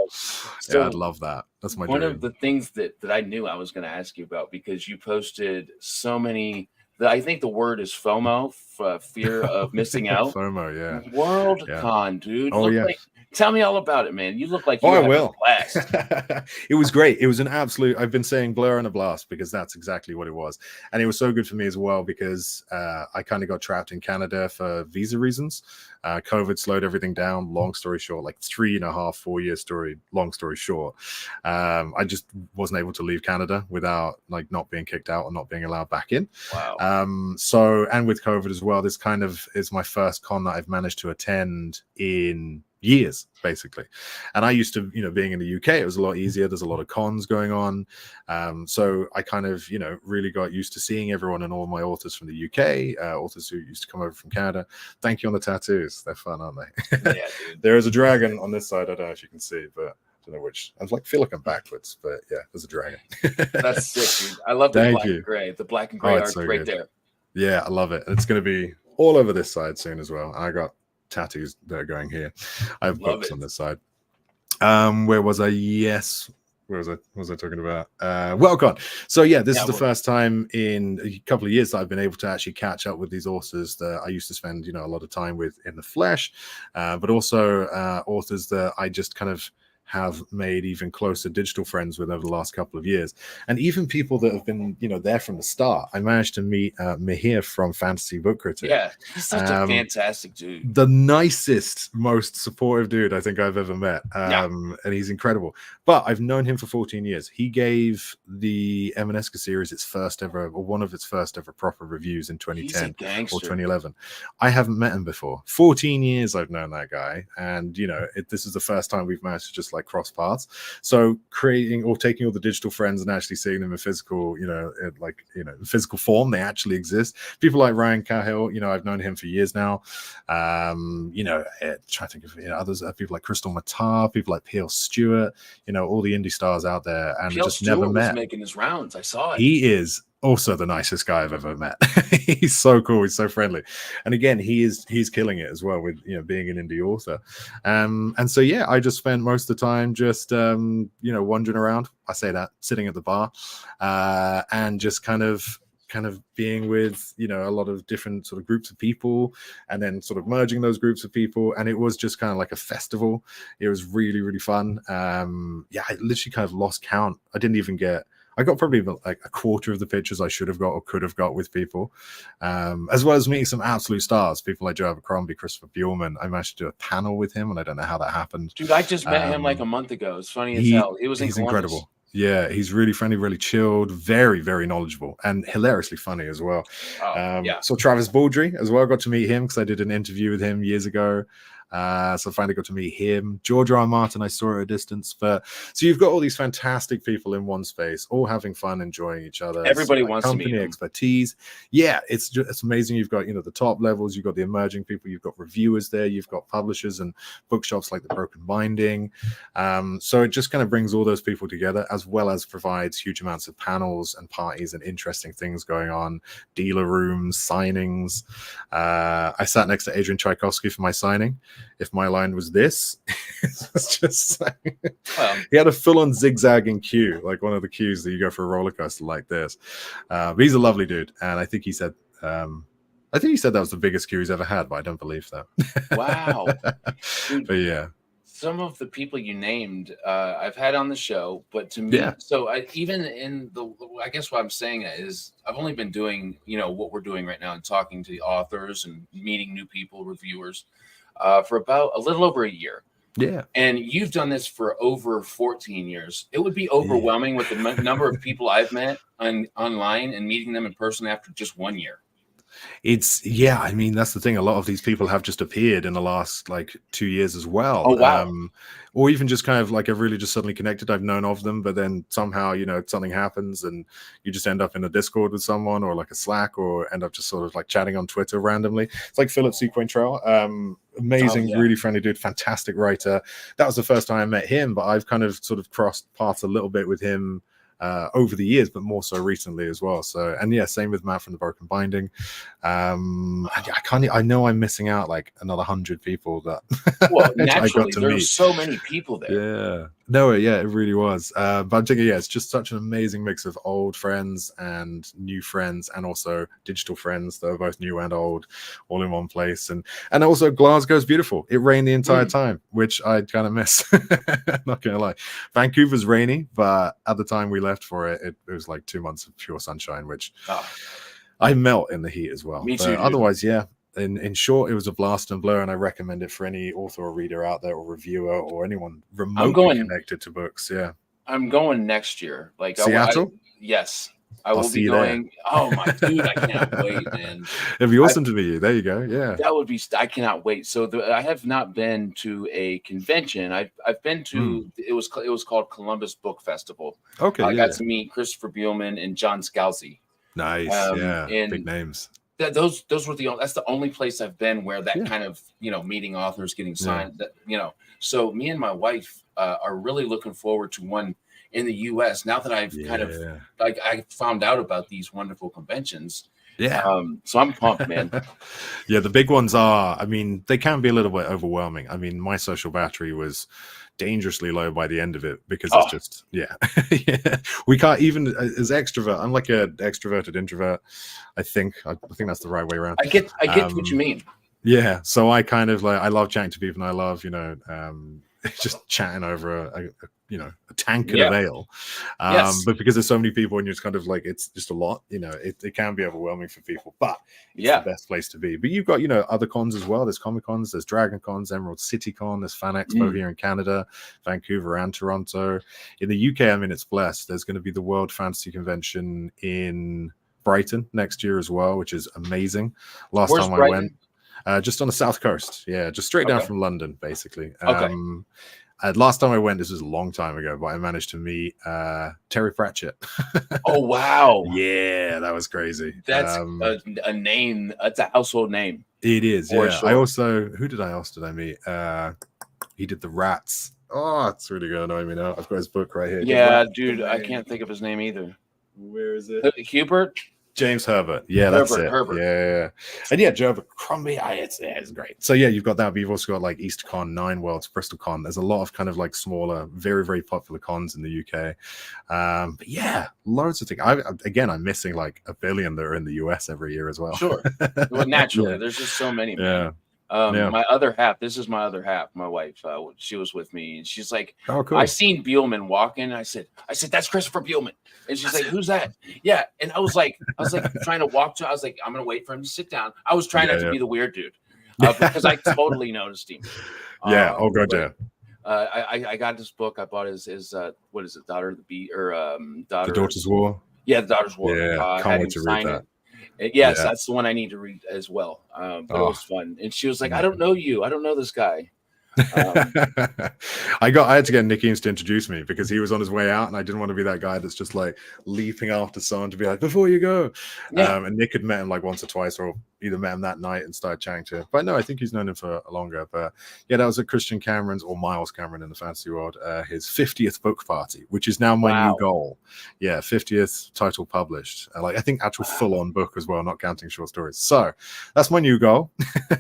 So I'd love that. That's my one dream. of the things that I knew I was going to ask you about, because you posted so many. I think the word is FOMO, fear of missing out. FOMO, Worldcon, dude. Tell me all about it, man. You look like you I had will. a blast. It was great. It was an absolute. I've been saying blur and a blast because that's exactly what it was, and it was so good for me as well because I kind of got trapped in Canada for visa reasons. COVID slowed everything down. Long story short, like 3.5, 4 year story. Long story short, I just wasn't able to leave Canada without like not being kicked out or not being allowed back in. Wow. And with COVID as well, this kind of is my first con that I've managed to attend in years, basically. And I used to, being in the UK, it was a lot easier. There's a lot of cons going on. So I kind of, really got used to seeing everyone and all my authors from the UK, authors who used to come over from Canada. Thank you on the tattoos. They're fun, aren't they? Yeah, dude. There is a dragon on this side. I don't know if you can see, but I don't know which. I feel like I'm backwards, but there's a dragon. That's sick, dude. I love the black and gray. The black and gray art so right there. Yeah, I love it. It's going to be all over this side soon as well. I got tattoos that are going here. I have books on this side. Where was I? Where was I talking about? Worldcon. So this is the first time in a couple of years that I've been able to actually catch up with these authors that I used to spend a lot of time with in the flesh, but also authors that I just kind of have made even closer digital friends with over the last couple of years, and even people that have been there from the start. I managed to meet Mihir from Fantasy Book Critic. Yeah, he's such a fantastic dude. The nicest, most supportive dude I think I've ever met. And he's incredible. But I've known him for 14 years. He gave the Emaneska series its first ever, or one of its first ever proper reviews in 2010 or 2011. I haven't met him before. 14 years I've known that guy, and this is the first time we've managed to just like cross paths. So creating or taking all the digital friends and actually seeing them in physical, physical form, they actually exist. People like Ryan Cahill, I've known him for years now. Trying to think of others, people like Crystal Matar, people like P.L. Stewart, all the indie stars out there, and P.L. just Stewart never met. Was making his rounds. I saw it. He is also the nicest guy I've ever met. He's so cool. He's so friendly. And again, he's killing it as well with, being an indie author. And so, I just spent most of the time just, wandering around. I say that, sitting at the bar, and just kind of kind of being with, you know, a lot of different sort of groups of people, and then sort of merging those groups of people. And it was just kind of like a festival. It was really, really fun. Yeah, I literally kind of lost count. I got probably like a quarter of the pictures I should have got or could have got with people, as well as meeting some absolute stars, people like Joe Abercrombie, Christopher Buehlman. I managed to do a panel with him, and I don't know how that happened. Dude, I just met him like a month ago. It's funny as He hell. It was in he's Columbus. incredible. Yeah, he's really friendly, really chilled, very, very knowledgeable, and hilariously funny as well. Yeah. So Travis Baldry as well, got to meet him because I did an interview with him years ago. So I finally got to meet him. George R. R. Martin, I saw at a distance. But so you've got all these fantastic people in one space, all having fun, enjoying each other. Everybody wants to meet company them. expertise. Yeah, it's amazing. You've got, you know, the top levels, you've got the emerging people, you've got reviewers there, you've got publishers and bookshops like the Broken Binding. So it just kind of brings all those people together, as well as provides huge amounts of panels and parties and interesting things going on, dealer rooms, signings. I sat next to Adrian Tchaikovsky for my signing. If my line was this, it's just like, he had a full-on zigzagging queue, like one of the queues that you go for a roller coaster like this. But he's a lovely dude, and I think he said that was the biggest queue he's ever had, but I don't believe that. Wow. Dude, but yeah, some of the people you named, I've had on the show, but to me, so I guess what I'm saying is I've only been doing, you know, what we're doing right now and talking to the authors and meeting new people, reviewers, for about a little over a year. Yeah. And you've done this for over 14 years. It would be overwhelming with the number of people I've met online and meeting them in person after just 1 year. I mean, that's the thing. A lot of these people have just appeared in the last like 2 years as well. Oh, wow. Or even just kind of like I've really just suddenly connected. I've known of them, but then somehow, you know, something happens and you just end up in a Discord with someone or like a Slack, or end up just sort of like chatting on Twitter randomly. It's like Philip C. Quintrell. Amazing, really friendly dude, fantastic writer. That was the first time I met him, but I've kind of sort of crossed paths a little bit with him over the years, but more so recently as well. So, and yeah, same with Matt from the Broken Binding. I know I'm missing out like another 100 people that naturally, I got to there meet. were so many people there. Yeah, no, yeah, it really was. But I'm thinking, yeah, it's just such an amazing mix of old friends and new friends, and also digital friends that are both new and old, all in one place. And also Glasgow's beautiful. It rained the entire time, which I kind of miss. Not gonna lie, Vancouver's rainy, but at the time we left for it, it was like 2 months of pure sunshine, which I melt in the heat as well. Me too. Otherwise, yeah. In short, it was a blast and blur, and I recommend it for any author or reader out there, or reviewer, or anyone remotely connected to books. Yeah, I'm going next year. Like Seattle. Yes, I will be going. There. Oh my dude, I can't wait, man. It'd be awesome to meet you. There you go. Yeah, that would be. I cannot wait. So I have not been to a convention. I've been to. It was called Columbus Book Festival. Okay, I got to meet Christopher Buehlman and John Scalzi. Nice. Yeah, and big names. Those were that's the only place I've been where that kind of, you know, meeting authors, getting signed, that, you know. So me and my wife are really looking forward to one in the US now that I've kind of like I found out about these wonderful conventions. Yeah. So I'm pumped, man. Yeah, the big ones are, I mean, they can be a little bit overwhelming. I mean, my social battery was dangerously low by the end of it, because it's just we can't even as extrovert. I'm like an extroverted introvert. I think that's the right way around. I get what you mean. Yeah, so I kind of like, I love chatting to people, and I love, you know, just chatting over a tankard of ale. But because there's so many people and you're just kind of like, it's just a lot, you know, it can be overwhelming for people, but it's the best place to be. But you've got, you know, other cons as well. There's Comic Cons, there's Dragon Cons, Emerald City Con, there's Fan Expo here in Canada, Vancouver and Toronto. In the UK, I mean, it's blessed. There's going to be the World Fantasy Convention in Brighton next year as well, which is amazing. Where's time Brighton? I went, just on the south coast. Yeah, just straight down from London, basically. Last time I went, this was a long time ago, but I managed to meet Terry Pratchett. Oh, wow. Yeah, that was crazy. That's a name. That's a household name. It is, yeah. Sure. Who else did I meet? He did The Rats. Oh, it's really going to annoy me now. I've got his book right here. Yeah, dude, I can't think of his name either. Where is it? Hubert? James Herbert. Yeah, that's it. Herbert. Yeah. And yeah, Joe Crombie. It's great. So yeah, you've got that, but you've also got like EasterCon, Nine Worlds, BristolCon. There's a lot of kind of like smaller, very, very popular cons in the UK. But yeah, loads of things. I'm missing like a billion that are in the US every year as well. Sure. Well, naturally, there's just so many, man. My other half, this is my other half, my wife, she was with me, and she's like, oh, cool. I seen Bielman walking. I said, that's Christopher Bielman. And she's like, who's that? Yeah. And I was like trying to walk to, I was like, I'm going to wait for him to sit down. I was trying not to be the weird dude because I totally noticed him. Yeah. Oh, God, yeah. I got this book. I bought his what is it? Daughter of the Beat or The Daughter's War. Yeah. The Daughter's War. Yeah. Can't wait to read that. Yes, that's the one I need to read as well. But it was fun. And she was like, I don't know you. I don't know this guy. I had to get Nick Eames to introduce me because he was on his way out, and I didn't want to be that guy that's just like leaping after someone to be like, before you go. And Nick had met him like once or twice, or either met him that night and started chatting to him. But no, I think he's known him for longer. But yeah, that was at Christian Cameron's, or Miles Cameron in the fantasy world, his 50th book party, which is now my new goal. Yeah, 50th title published. I think actual full-on book as well, not counting short stories. So that's my new goal.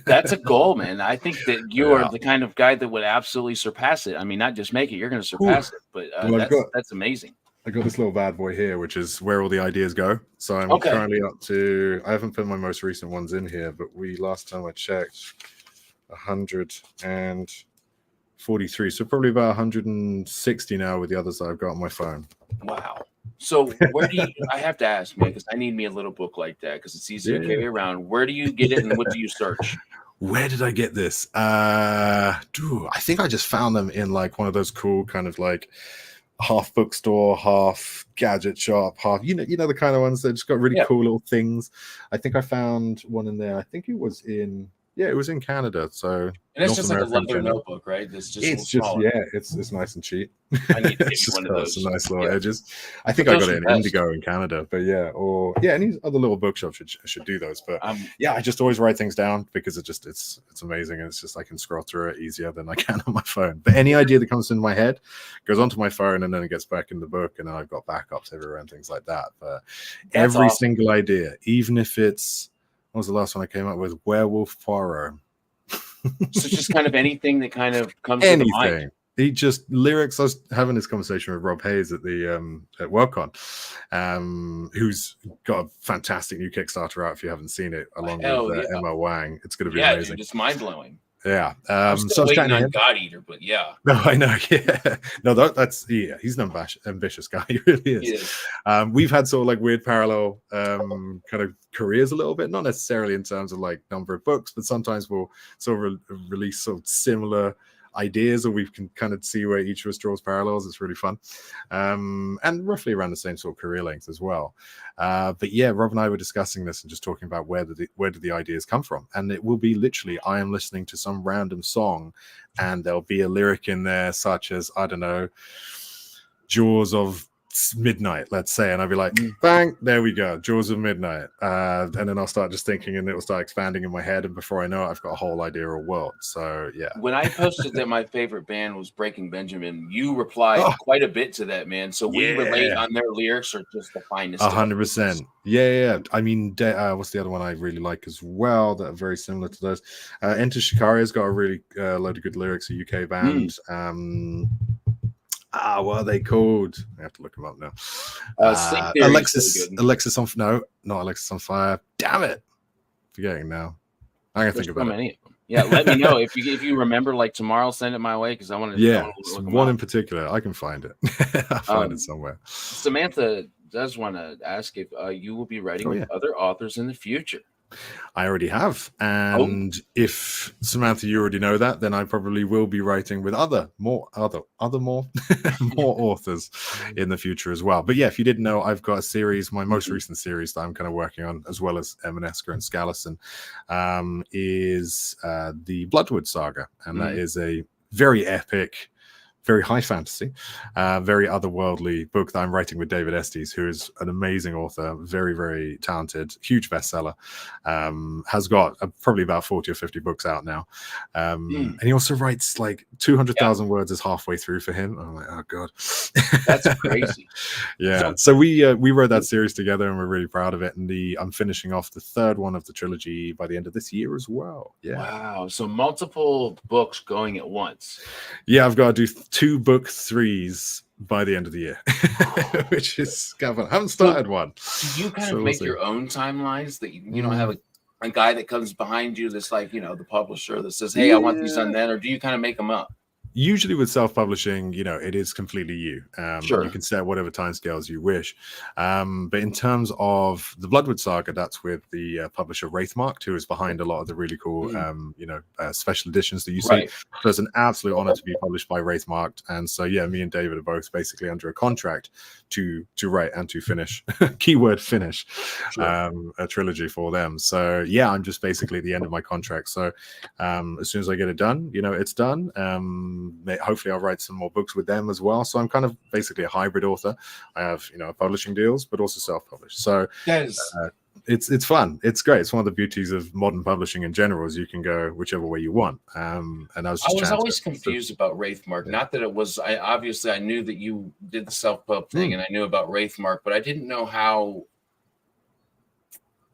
That's a goal, man. I think that you are the kind of guy that would absolutely surpass it. I mean, not just make it, you're going to surpass it. But that's amazing. I got this little bad boy here, which is where all the ideas go. So I'm currently up to, I haven't put my most recent ones in here, but last time I checked, 143. So probably about 160 now with the others that I've got on my phone. Wow. So where do you, I have to ask, man, because I need me a little book like that because it's easy to carry around. Where do you get it and what do you search? Where did I get this? I think I just found them in like one of those cool kind of like half bookstore, half gadget shop, half you know the kind of ones that just got really cool little things. I think I found one in there. I think it was in Canada. So and it's just like a leather notebook, right? It's nice and cheap. I need to get one of those. Some nice little edges. I think I got it in Indigo in Canada, but any other little bookshops should do those. But I just always write things down because it's amazing, and it's just I can scroll through it easier than I can on my phone. But any idea that comes into my head goes onto my phone, and then it gets back in the book, and then I've got backups everywhere and things like that. But every single idea, even if it's what was the last one I came up with? Werewolf Poirot. So just kind of anything that kind of comes to mind. He just lyrics. I was having this conversation with Rob Hayes at the at Worldcon, who's got a fantastic new Kickstarter out. If you haven't seen it, along with Emma Wang, it's going to be amazing. Dude, it's mind blowing. Yeah. So I was waiting on God Eater, but yeah. No, I know. Yeah. No, that's he's an ambitious guy. He really is. He is. We've had sort of like weird parallel kind of careers a little bit, not necessarily in terms of like number of books, but sometimes we'll sort of release sort of similar ideas, or we can kind of see where each of us draws parallels. It's really fun, and roughly around the same sort of career length as well. But yeah, Rob and I were discussing this and just talking about where do the ideas come from, and it will be literally I am listening to some random song, and there'll be a lyric in there such as I don't know, Jaws of Midnight, let's say, and I'll be like, bang, there we go, Jaws of Midnight, and then I'll start just thinking, and it'll start expanding in my head, and before I know it, I've got a whole idea of a world. So yeah, when I posted that my favorite band was Breaking Benjamin, you replied quite a bit to that, man. So we relate on their lyrics or just the finest. 100%. Yeah. I mean, what's the other one I really like as well that are very similar to those? Enter Shikari's got a really load of good lyrics, a UK band. What are they called? I have to look them up now. Alexis on no, not Alexis on Fire. Damn it, forgetting now. I'm gonna think about it. Many of them. Yeah, let me know if you remember. Like tomorrow, send it my way because I want to. Yeah, one in particular. I can find it. I'll find it somewhere. Samantha does want to ask if you will be writing with other authors in the future. I already have, and if Samantha, you already know that, then I probably will be writing with more authors in the future as well. But yeah, if you didn't know, I've got a series, my most recent series that I'm kind of working on, as well as Emaneska and Skallison, is the Bloodwood Saga, and that is a very epic very high fantasy, very otherworldly book that I'm writing with David Estes, who is an amazing author, very, very talented, huge bestseller, has got probably about 40 or 50 books out now. And he also writes like 200,000 words is halfway through for him. I'm like, oh God. That's crazy. Yeah. So we wrote that series together and we're really proud of it. And I'm finishing off the third one of the trilogy by the end of this year as well. Yeah. Wow. So multiple books going at once. Yeah, I've got to do 2 book 3s by the end of the year, which is kind of fun. I haven't started one. Do you kind of make your own timelines that you don't have a guy that comes behind you that's like, the publisher that says, hey, I want these done then, or do you kind of make them up? Usually with self-publishing, it is completely you. Sure. You can set whatever timescales you wish. But in terms of the Bloodwood Saga, that's with the publisher Wraithmark, who is behind a lot of the really cool, special editions that you see. So it's an absolute honor to be published by Wraithmark. And so, yeah, me and David are both basically under a contract to write and to finish, keyword finish, a trilogy for them. So, yeah, I'm just basically at the end of my contract. So as soon as I get it done, it's done. Hopefully I'll write some more books with them as well. So I'm kind of basically a hybrid author. I have publishing deals, but also self-published. So it's fun. It's great. It's one of the beauties of modern publishing in general is you can go whichever way you want. And I was always confused about Wraithmark. Not that it was. I knew that you did the self-pub thing, and I knew about Wraithmark, but I didn't know how.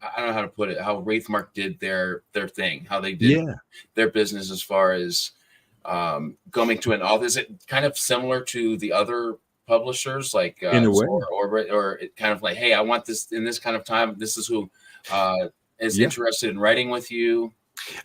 I don't know how to put it. How Wraithmark did their thing. How they did their business as far as. Going to an author, is it kind of similar to the other publishers, like in a way, or it kind of like, hey, I want this in this kind of time. This is who is interested in writing with you.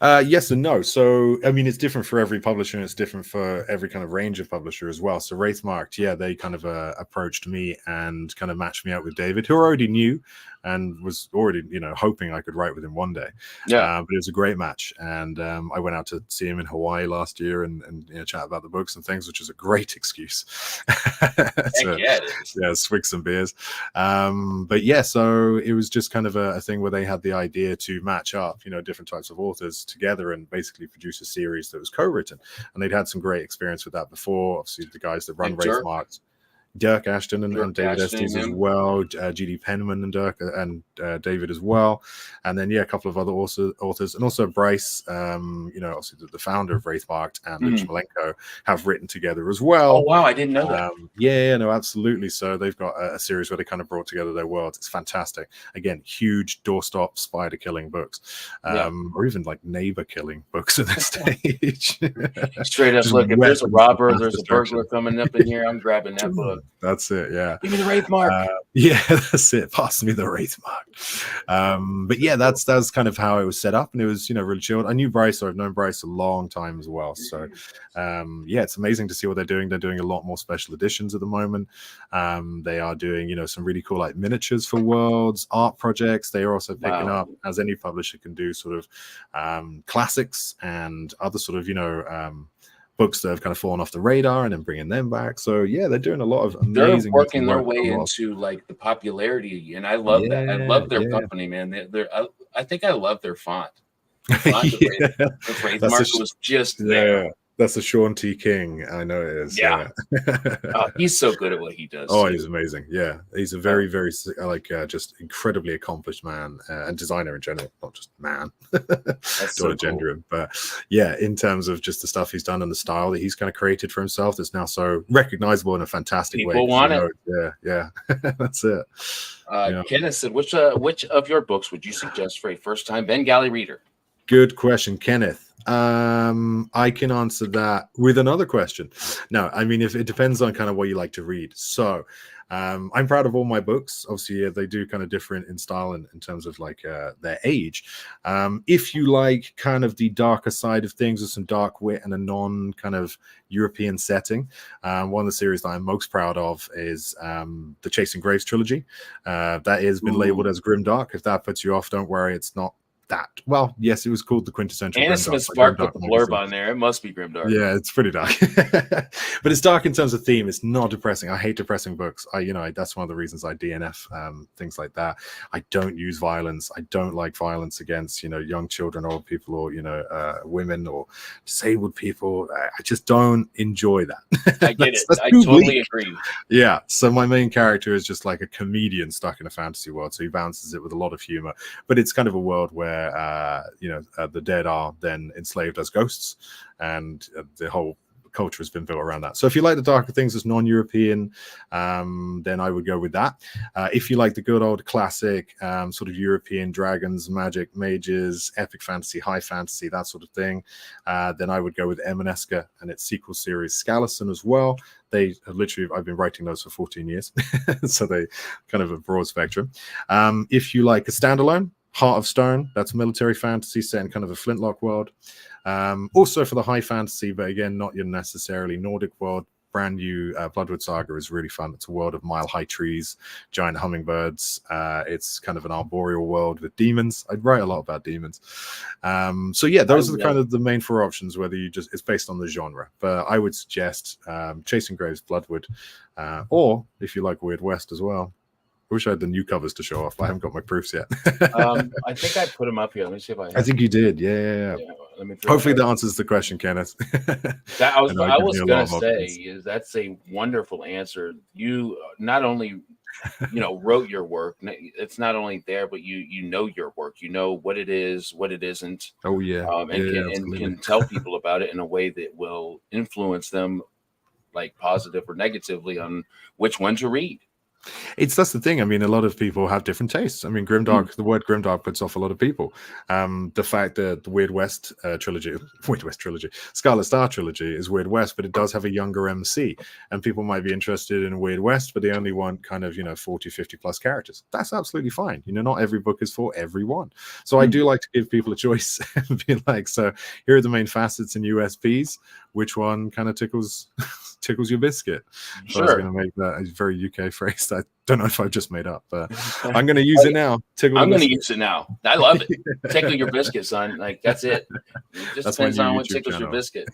Yes and no. So, I mean, it's different for every publisher and it's different for every kind of range of publisher as well. So Wraithmark, they kind of approached me and kind of matched me up with David, who I already knew and was already, hoping I could write with him one day. But it was a great match. And I went out to see him in Hawaii last year and chat about the books and things, which is a great excuse. Swig some beers. But yeah, so it was just kind of a thing where they had the idea to match up, different types of authors together and basically produce a series that was co-written. And they'd had some great experience with that before. Obviously, the guys that run Wraithmark, Dirk Ashton and David Estes as well, G.D. Penman and Dirk and David as well, and then a couple of other authors, and also Bryce, obviously the founder of Wraithmark and Lynch Malenko have written together as well. Oh wow, I didn't know that. No, absolutely. So they've got a series where they kind of brought together their worlds. It's fantastic. Again, huge doorstop spider killing books, or even like neighbor killing books at this stage. Straight up, look, if there's a robber, there's a burglar coming up in here, I'm grabbing that book. That's it. Yeah. Give me the Wraithmark. That's it. Pass me the Wraithmark. But yeah, that's kind of how it was set up, and it was really chilled. I knew Bryce, or I've known Bryce a long time as well. So it's amazing to see what they're doing. They're doing a lot more special editions at the moment. They are doing some really cool like miniatures for worlds, art projects. They are also picking up, as any publisher can do, sort of classics and other sort of books that have kind of fallen off the radar and then bringing them back. So they're doing a lot of amazing. They're working their way into like the popularity, and I love that. I love their company, man. I think I love their font. The font of Wraithmark was just there. That's a Sean T. King. I know it is. Yeah. He's so good at what he does. Oh, he's amazing. Yeah. He's a very, very, just incredibly accomplished man and designer in general, not just man. Don't want to gender him. But in terms of just the stuff he's done and the style that he's kind of created for himself that's now so recognizable in a fantastic way. People want it. Yeah. That's it. Kenneth said, which of your books would you suggest for a first-time Ben Galley reader? Good question, Kenneth. I can answer that with another question. No, I mean, if it depends on kind of what you like to read. So I'm proud of all my books. Obviously, they do kind of different in style and in terms of like their age. If you like kind of the darker side of things with some dark wit and a non kind of European setting, one of the series that I'm most proud of is the Chasing Graves trilogy. That has been labeled as grimdark. If that puts you off, don't worry, it's not that. Well, yes, it was called the quintessential Aniston grimdark. Spark put Grimdark the blurb magazine. on there. It must be grimdark. Yeah, it's pretty dark, but it's dark in terms of theme. It's not depressing. I hate depressing books. That's one of the reasons I DNF things like that. I don't use violence. I don't like violence against young children, old people, or women or disabled people. I just don't enjoy that. I get it. That's I too totally bleak. agree. Yeah. So my main character is just like a comedian stuck in a fantasy world. So he balances it with a lot of humor, but it's kind of a world where the dead are then enslaved as ghosts, and the whole culture has been built around that. So if you like the darker things as non-European, then I would go with that. If you like the good old classic sort of European dragons, magic, mages, epic fantasy, high fantasy, that sort of thing, then I would go with Emaneska and its sequel series Scalison as well. They literally, I've been writing those for 14 years, so they kind of a broad spectrum. If you like a standalone, Heart of Stone, that's military fantasy set in kind of a flintlock world. Also for the high fantasy, but again, not your necessarily Nordic world, brand new Bloodwood Saga is really fun. It's a world of mile-high trees, giant hummingbirds. It's kind of an arboreal world with demons. I'd write a lot about demons. So yeah, those are kind of the main 4 options, whether it's based on the genre. But I would suggest Chasing Graves, Bloodwood, or if you like Weird West as well. I wish I had the new covers to show off, but I haven't got my proofs yet. I think I put them up here. Let me see if I have. I think you did. Yeah. Let me Hopefully that answers the question, Kenneth. That I was going to say is that's a wonderful answer. You not only wrote your work. It's not only there, but you know your work. You know what it is, what it isn't. Oh yeah. And can tell people about it in a way that will influence them, like positive or negatively, on which one to read. That's the thing. I mean, a lot of people have different tastes. I mean, grimdark, the word grimdark puts off a lot of people. The fact that the Weird West trilogy, Scarlet Star trilogy is Weird West, but it does have a younger MC, and people might be interested in Weird West, but they only want kind of 40, 50 plus characters. That's absolutely fine. Not every book is for everyone. So I do like to give people a choice and be like, so here are the main facets and USPs. Which one kind of tickles your biscuit? So I was going to make that a very UK phrase. I don't know if I've just made up, but I'm going to use it now. I'm going to use it now. I love it. Tickle your biscuit, son. Like that's it. It just depends on what tickles your biscuit.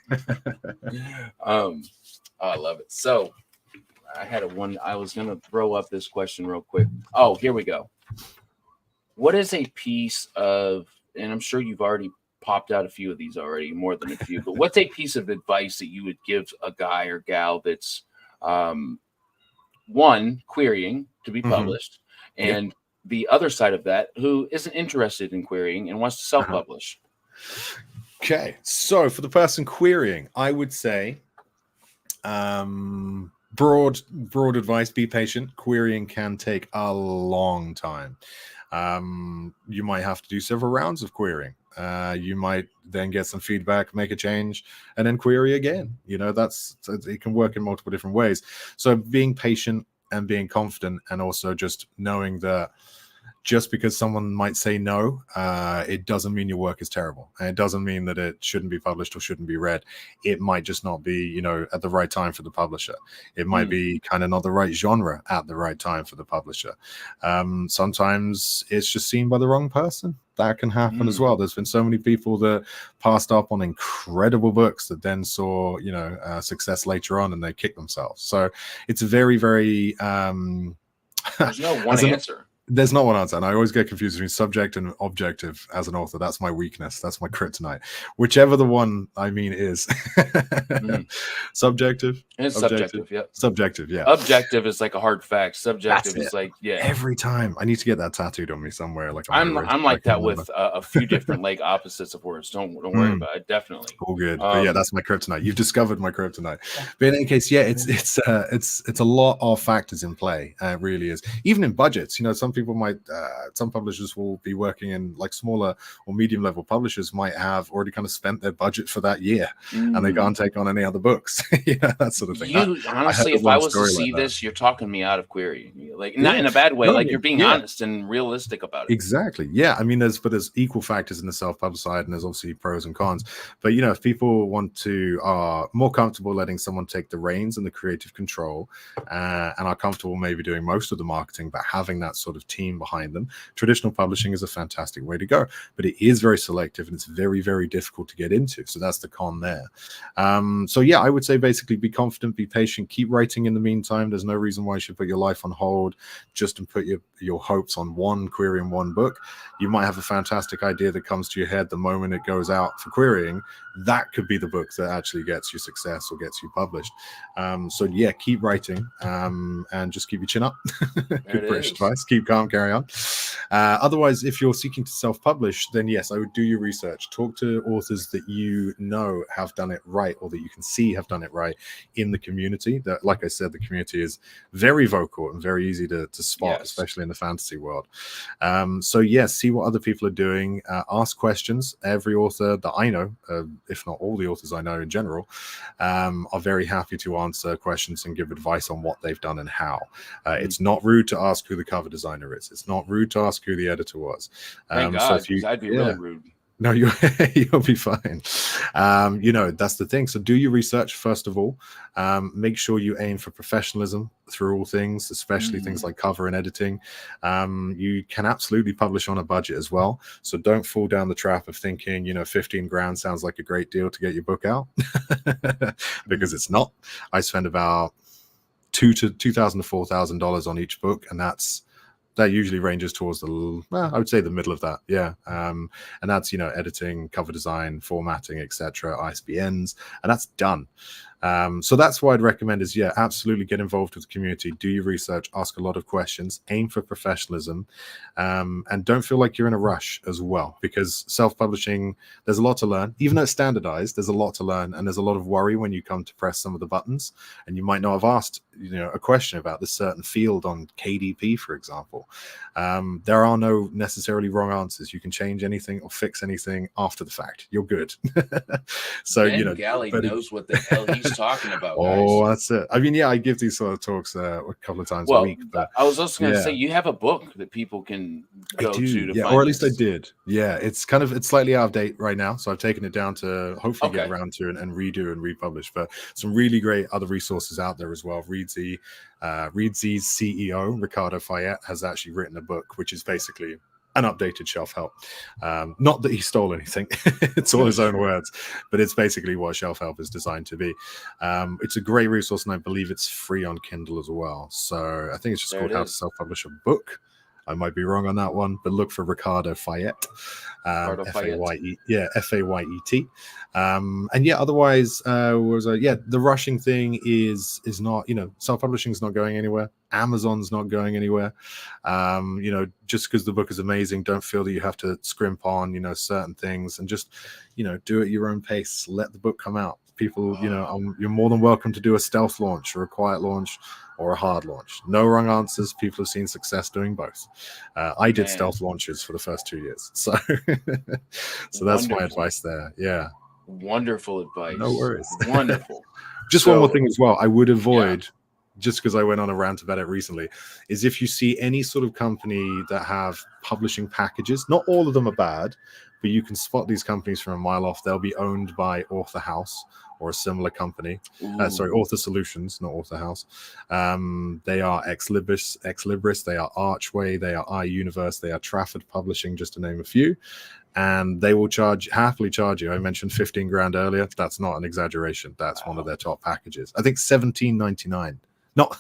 I love it. So I had I was going to throw up this question real quick. Oh, here we go. What is a piece of, and I'm sure you've already popped out a few of these already, more than a few, but what's a piece of advice that you would give a guy or gal that's one, querying to be published, and the other side of that, who isn't interested in querying and wants to self-publish? Okay, so for the person querying, I would say broad advice: be patient. Querying can take a long time. You might have to do several rounds of querying. You might then get some feedback, make a change, and then query again. It can work in multiple different ways. So being patient and being confident, and also just knowing that just because someone might say no, it doesn't mean your work is terrible. And it doesn't mean that it shouldn't be published or shouldn't be read. It might just not be, at the right time for the publisher. It might be kind of not the right genre at the right time for the publisher. Sometimes it's just seen by the wrong person. That can happen as well. There's been so many people that passed up on incredible books that then saw, success later on, and they kicked themselves. So it's a very, very... There's no one answer. There's not one answer, and I always get confused between subject and objective as an author. That's my weakness. That's my kryptonite. Whichever the one I mean is. Subjective. It's subjective, yeah. Subjective, yeah. Objective is like a hard fact. Subjective is like, yeah. Every time. I need to get that tattooed on me somewhere. Like I'm like that with a few different like opposites of words. Don't worry about it. Definitely. All good. But yeah, that's my kryptonite. You've discovered my kryptonite. But in any case, yeah, it's a lot of factors in play. It really is. Even in budgets, some people might, some publishers will be working in like smaller or medium level publishers might have already kind of spent their budget for that year, and they can't take on any other books. That sort of thing. Honestly, if I was to see this, you're talking me out of querying. Like not in a bad way. Like you're being honest and realistic about it. Exactly. Yeah. I mean, there's equal factors in the self-published side, and there's obviously pros and cons. But if people are more comfortable letting someone take the reins and the creative control, and are comfortable maybe doing most of the marketing, but having that sort of team behind them. Traditional publishing is a fantastic way to go, but it is very selective and it's very, very difficult to get into. So that's the con there. So yeah, I would say basically be confident, be patient, keep writing in the meantime. There's no reason why you should put your life on hold just to put your hopes on one query in one book. You might have a fantastic idea that comes to your head the moment it goes out for querying. That could be the book that actually gets you success or gets you published. So yeah, keep writing and just keep your chin up. Good British advice. Keep calm, carry on. Otherwise, if you're seeking to self-publish, then yes, I would do your research. Talk to authors that you know have done it right, or that you can see have done it right in the community. That, like I said, the community is very vocal and very easy to spot, especially in the fantasy world. So yes, see what other people are doing. Ask questions. Every author that I know, if not all the authors I know in general, are very happy to answer questions and give advice on what they've done and how. It's not rude to ask who the cover designer is. It's not rude to ask who the editor was. Thank God, so because I'd be really rude. No, you'll be fine. That's the thing. So do your research first of all. Make sure you aim for professionalism through all things, especially things like cover and editing. You can absolutely publish on a budget as well. So don't fall down the trap of thinking, 15 grand sounds like a great deal to get your book out, because it's not. I spend about $2,000 to $4,000 on each book, and that usually ranges towards I would say the middle of that. Yeah. And that's, editing, cover design, formatting, etc., ISBNs, and that's done. So that's what I'd recommend is, absolutely get involved with the community, do your research, ask a lot of questions, aim for professionalism, and don't feel like you're in a rush as well, because self-publishing, there's a lot to learn. Even though it's standardized, there's a lot to learn, and there's a lot of worry when you come to press some of the buttons, and you might not have asked, a question about this certain field on KDP, for example. There are no necessarily wrong answers. You can change anything or fix anything after the fact. You're good. So, Ben Galley knows what the hell he's talking about, guys. Oh, that's it. I mean, I give these sort of talks a couple of times a week. But I was also going to say, you have a book that people can go to find, or at least I did. Yeah, it's slightly out of date right now, so I've taken it down to hopefully get around to and redo and republish. But some really great other resources out there as well. Reedsy's CEO Ricardo Fayette has actually written a book which is basically an updated shelf help. Not that he stole anything, it's all his own words, but it's basically what shelf help is designed to be. It's a great resource, and I believe it's free on Kindle as well. So I think it's just called How to Self-Publish a Book. I might be wrong on that one, but look for Ricardo Fayette. F-A-Y-E, F-A-Y-E-T. And otherwise, the rushing thing is not, self-publishing is not going anywhere. Amazon's not going anywhere. Just because the book is amazing, don't feel that you have to scrimp on, certain things, and just, do it at your own pace. Let the book come out. People, you're more than welcome to do a stealth launch or a quiet launch or a hard launch. No wrong answers. People have seen success doing both. I did stealth launches for the first 2 years. So that's my advice there. Yeah. Wonderful advice. No worries. Wonderful. Just one more thing as well. I would avoid, just because I went on a rant about it recently, is if you see any sort of company that have publishing packages, not all of them are bad, but you can spot these companies from a mile off. They'll be owned by Author House or a similar company. Author Solutions, not Author House. They are Ex Libris, they are Archway, they are iUniverse, they are Trafford Publishing, just to name a few. And they will happily charge you. I mentioned 15 grand earlier. That's not an exaggeration. That's one of their top packages. I think $17.99. Not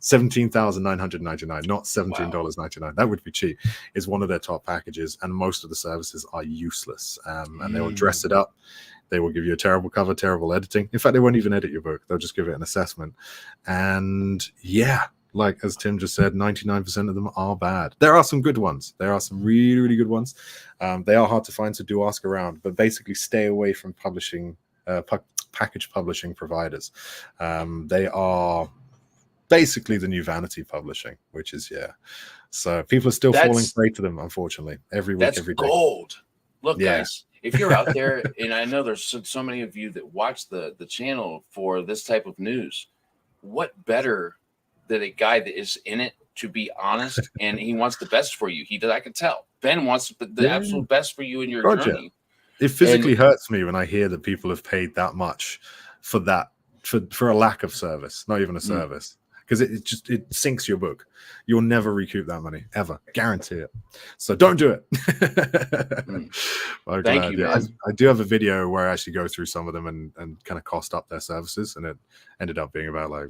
$17,999, not $17.99. That would be cheap. Is one of their top packages, and most of the services are useless. And they will dress it up. They will give you a terrible cover, terrible editing. In fact, they won't even edit your book. They'll just give it an assessment. And like as Tim just said, 99% of them are bad. There are some good ones. There are some really, really good ones. They are hard to find, so do ask around. But basically, stay away from package publishing providers. They are basically the new vanity publishing, which is so people are still falling prey to them, unfortunately, every week, every day. That's gold. Look, guys, if you're out there, and I know there's so many of you that watch the channel for this type of news, what better than a guy that is in it to be honest, and he wants the best for you. I can tell Ben wants the absolute best for you in your journey. It physically hurts me when I hear that people have paid that much for that, for a lack of service, not even a service. because it sinks your book. You'll never recoup that money ever, guarantee it. So don't do it. Thank you, man. I do have a video where I actually go through some of them and kind of cost up their services, and it ended up being about like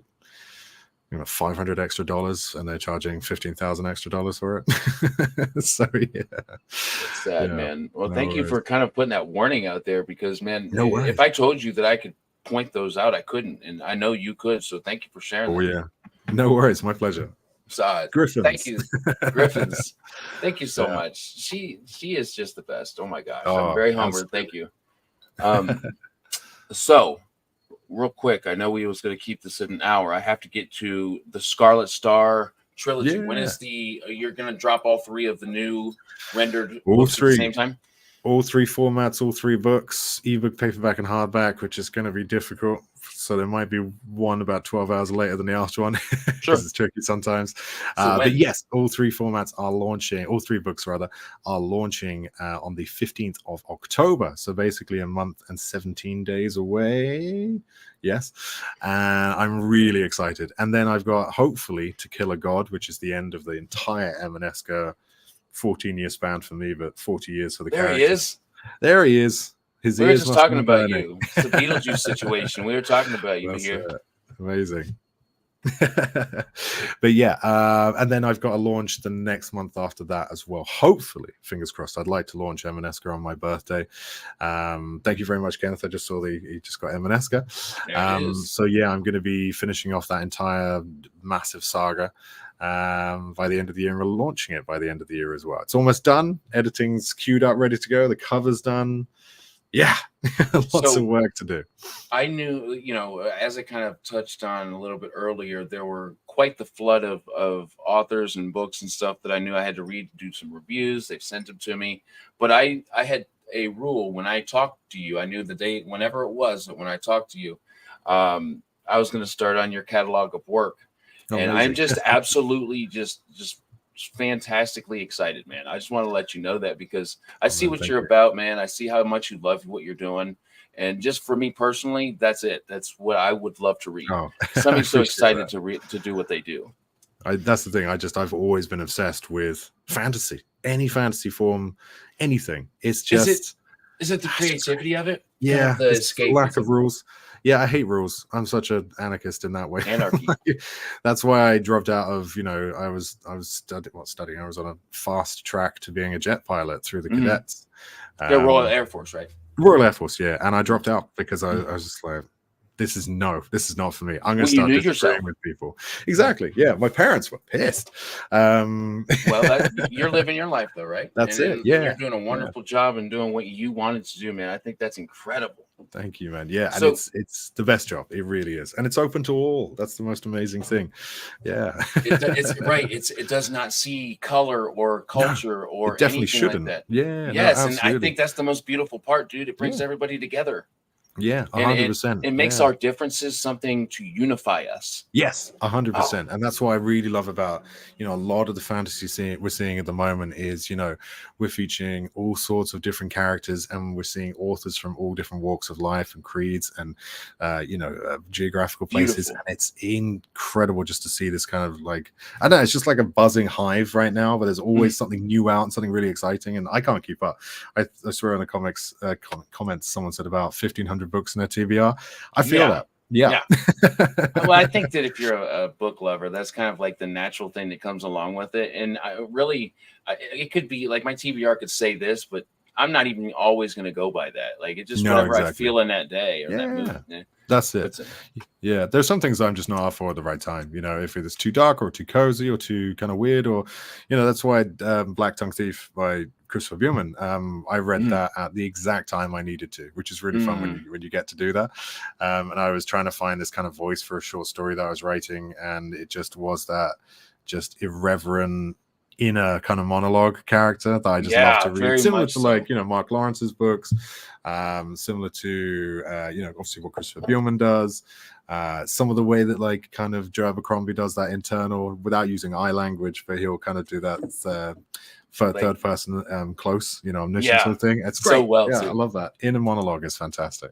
$500 extra, and they're charging $15,000 extra for it. So yeah, it's sad, man. Well, thank you for kind of putting that warning out there, because man, if I told you that I could point those out, I couldn't, and I know you could. So thank you for sharing. Oh yeah, no worries, my pleasure. Griffins. Thank you, Griffins. Thank you so much. She is just the best. Oh my gosh, I'm very humbled. Thank you. So, real quick, I know we was going to keep this at an hour. I have to get to the Scarlet Star trilogy. When is you're going to drop all 3 of the new rendered books at the same time? All 3 formats, all 3 books, ebook, paperback, and hardback, which is going to be difficult. So there might be one about 12 hours later than the last one, because it's tricky sometimes. But yes, all 3 formats are launching, all 3 books rather, are launching on the 15th of October. So basically a month and 17 days away. Yes. And I'm really excited. And then I've got, hopefully, To Kill a God, which is the end of the entire Emaneska 14-year span for me, but 40 years for the character. There he is. We were just talking about you. It's the Beetlejuice situation. We were talking about you here. Amazing. But yeah, and then I've got to launch the next month after that as well. Hopefully, fingers crossed. I'd like to launch Emaneska on my birthday. Thank you very much, Kenneth. I just saw he just got Emaneska. So yeah, I'm going to be finishing off that entire massive saga by the end of the year, and we're launching it by the end of the year as well. It's almost done. Editing's queued up, ready to go. The cover's done. Yeah, lots of work to do. I knew, as I kind of touched on a little bit earlier, there were quite the flood of authors and books and stuff that I knew I had to read to do some reviews. They've sent them to me, but I had a rule when I talked to you. I knew the day, whenever it was, that when I talked to you, I was going to start on your catalog of work. And I'm just absolutely just fantastically excited, man. I just want to let you know that, because I see what you're about, man. I see how much you love what you're doing. And just for me personally, that's it. That's what I would love to read. Somebody's so excited to do what they do. That's the thing. I've always been obsessed with fantasy, any fantasy form, anything. It's just, is it the creativity of it? Yeah. The lack of rules. Yeah, I hate rules. I'm such an anarchist in that way. Anarchy. That's why I dropped out of, I was studying. I was on a fast track to being a jet pilot through the cadets. Royal Air Force, right? Royal Air Force, yeah. And I dropped out because I was just like, this is not for me. I'm going to start disagreeing with people. Exactly. Yeah. My parents were pissed. Well, you're living your life though, right? That's it. Yeah. You're doing a wonderful job and doing what you wanted to do, man. I think that's incredible. Thank you, man. Yeah. And it's the best job. It really is. And it's open to all. That's the most amazing thing. Yeah. It's right. It does not see color or culture or it definitely anything shouldn't. Like that. Yeah. Yes. And I think that's the most beautiful part, dude. It brings everybody together. Yeah, 100%. It makes our differences something to unify us. Yes, 100%. And that's what I really love about, a lot of the fantasy we're seeing at the moment is, we're featuring all sorts of different characters, and we're seeing authors from all different walks of life and creeds and, geographical places. Beautiful. And it's incredible just to see this kind of like, I don't know, it's just like a buzzing hive right now, but there's always something new out and something really exciting. And I can't keep up. I swear in the comments, someone said about 1,500 books in a TBR. I feel that. Yeah. Well, I think that if you're a book lover, that's kind of like the natural thing that comes along with it. And it could be like my TBR could say this, but I'm not even always going to go by that. Like it's just whatever I feel in that day or that mood. Yeah. That's it. Yeah, there's some things I'm just not for at the right time. If it's too dark or too cozy or too kind of weird, or that's why Black Tongue Thief by Christopher Buehlman, I read that at the exact time I needed to, which is really fun when you get to do that. And I was trying to find this kind of voice for a short story that I was writing, and it just was that just irreverent inner kind of monologue character that I just love to read, similar to like Mark Lawrence's books, similar to obviously what Christopher Buehlman does, some of the way that like kind of Joe Abercrombie does that internal without using eye language, but he'll kind of do that third person close, omniscient Yeah, sort of thing. It's so great. well Yeah, too. I love that. Inner monologue is fantastic.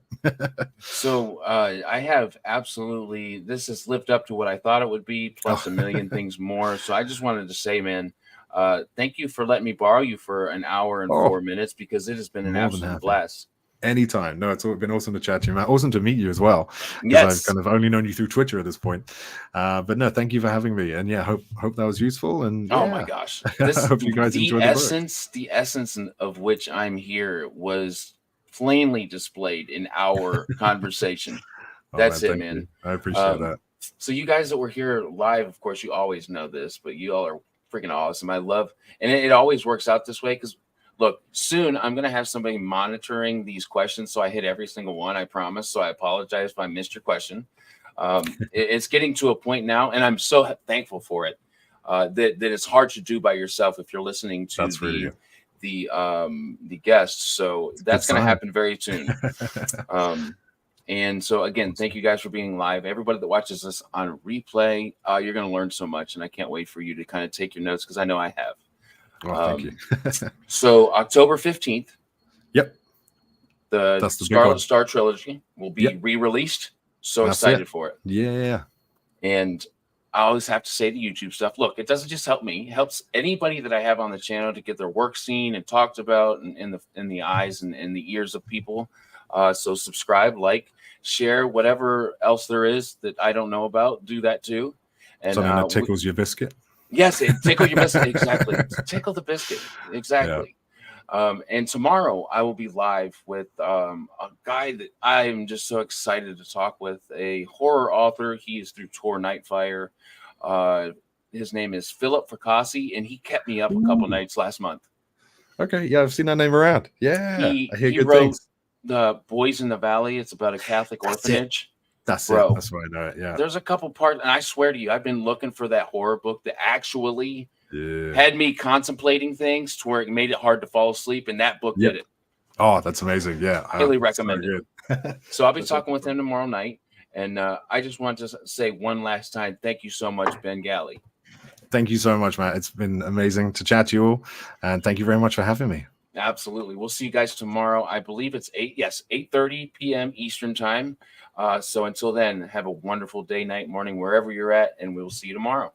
So I have absolutely, this has lived up to what I thought it would be, plus a million things more. So I just wanted to say, man, thank you for letting me borrow you for an hour and Oh, 4 minutes, because it has been an more than absolute happy. blast. Anytime. No, it's been awesome to chat to you, Matt. Awesome to meet you as well, because I've Yes. kind of only known you through Twitter at this point. But no, thank you for having me. And yeah, hope that was useful. And Oh my yeah, gosh. I hope you guys enjoy the book. The essence of which I'm here was plainly displayed in our conversation. Oh That's man, it, thank you. man. I appreciate that. So you guys that were here live, of course, you always know this, but you all are freaking awesome. I love, and it always works out this way, because look, soon I'm going to have somebody monitoring these questions, so I hit every single one, I promise. So I apologize if I missed your question. It's getting to a point now, and I'm so thankful for it, that it's hard to do by yourself if you're listening to That's really the guests. So that's going to happen very soon. And so again, thank you guys for being live. Everybody that watches this on replay, you're going to learn so much, and I can't wait for you to kind of take your notes, because I know I have. Oh, thank you. So October 15th, Yep, the Scarlet Star trilogy will be re-released. So excited for it. Yeah. And I always have to say the YouTube stuff. Look, it doesn't just help me; it helps anybody that I have on the channel to get their work seen and talked about, and in the eyes and in the ears of people. So subscribe, like, share, whatever else there is that I don't know about. Do that too. And something that tickles your biscuit. Yes, it tickle your biscuit. Exactly. Tickle the biscuit. Exactly. Yeah. And tomorrow I will be live with a guy that I'm just so excited to talk with, a horror author. He is through Tor Nightfire. His name is Philip Fracassi, and he kept me up a couple nights last month. Okay, yeah, I've seen that name around. Yeah, I hear he good wrote things. The Boys in the Valley. It's about a Catholic orphanage. That's Bro, it. That's why I know it. Yeah. There's a couple parts, and I swear to you, I've been looking for that horror book that actually had me contemplating things to where it made it hard to fall asleep, and that book did it. Oh, that's amazing. Yeah. Highly recommend it. So I'll be talking with him tomorrow night. And I just want to say one last time, thank you so much, Ben Galley. Thank you so much, Matt. It's been amazing to chat to you all. And thank you very much for having me. Absolutely. We'll see you guys tomorrow. I believe it's 8:30 p.m. Eastern time. So until then, have a wonderful day, night, morning, wherever you're at, and we'll see you tomorrow.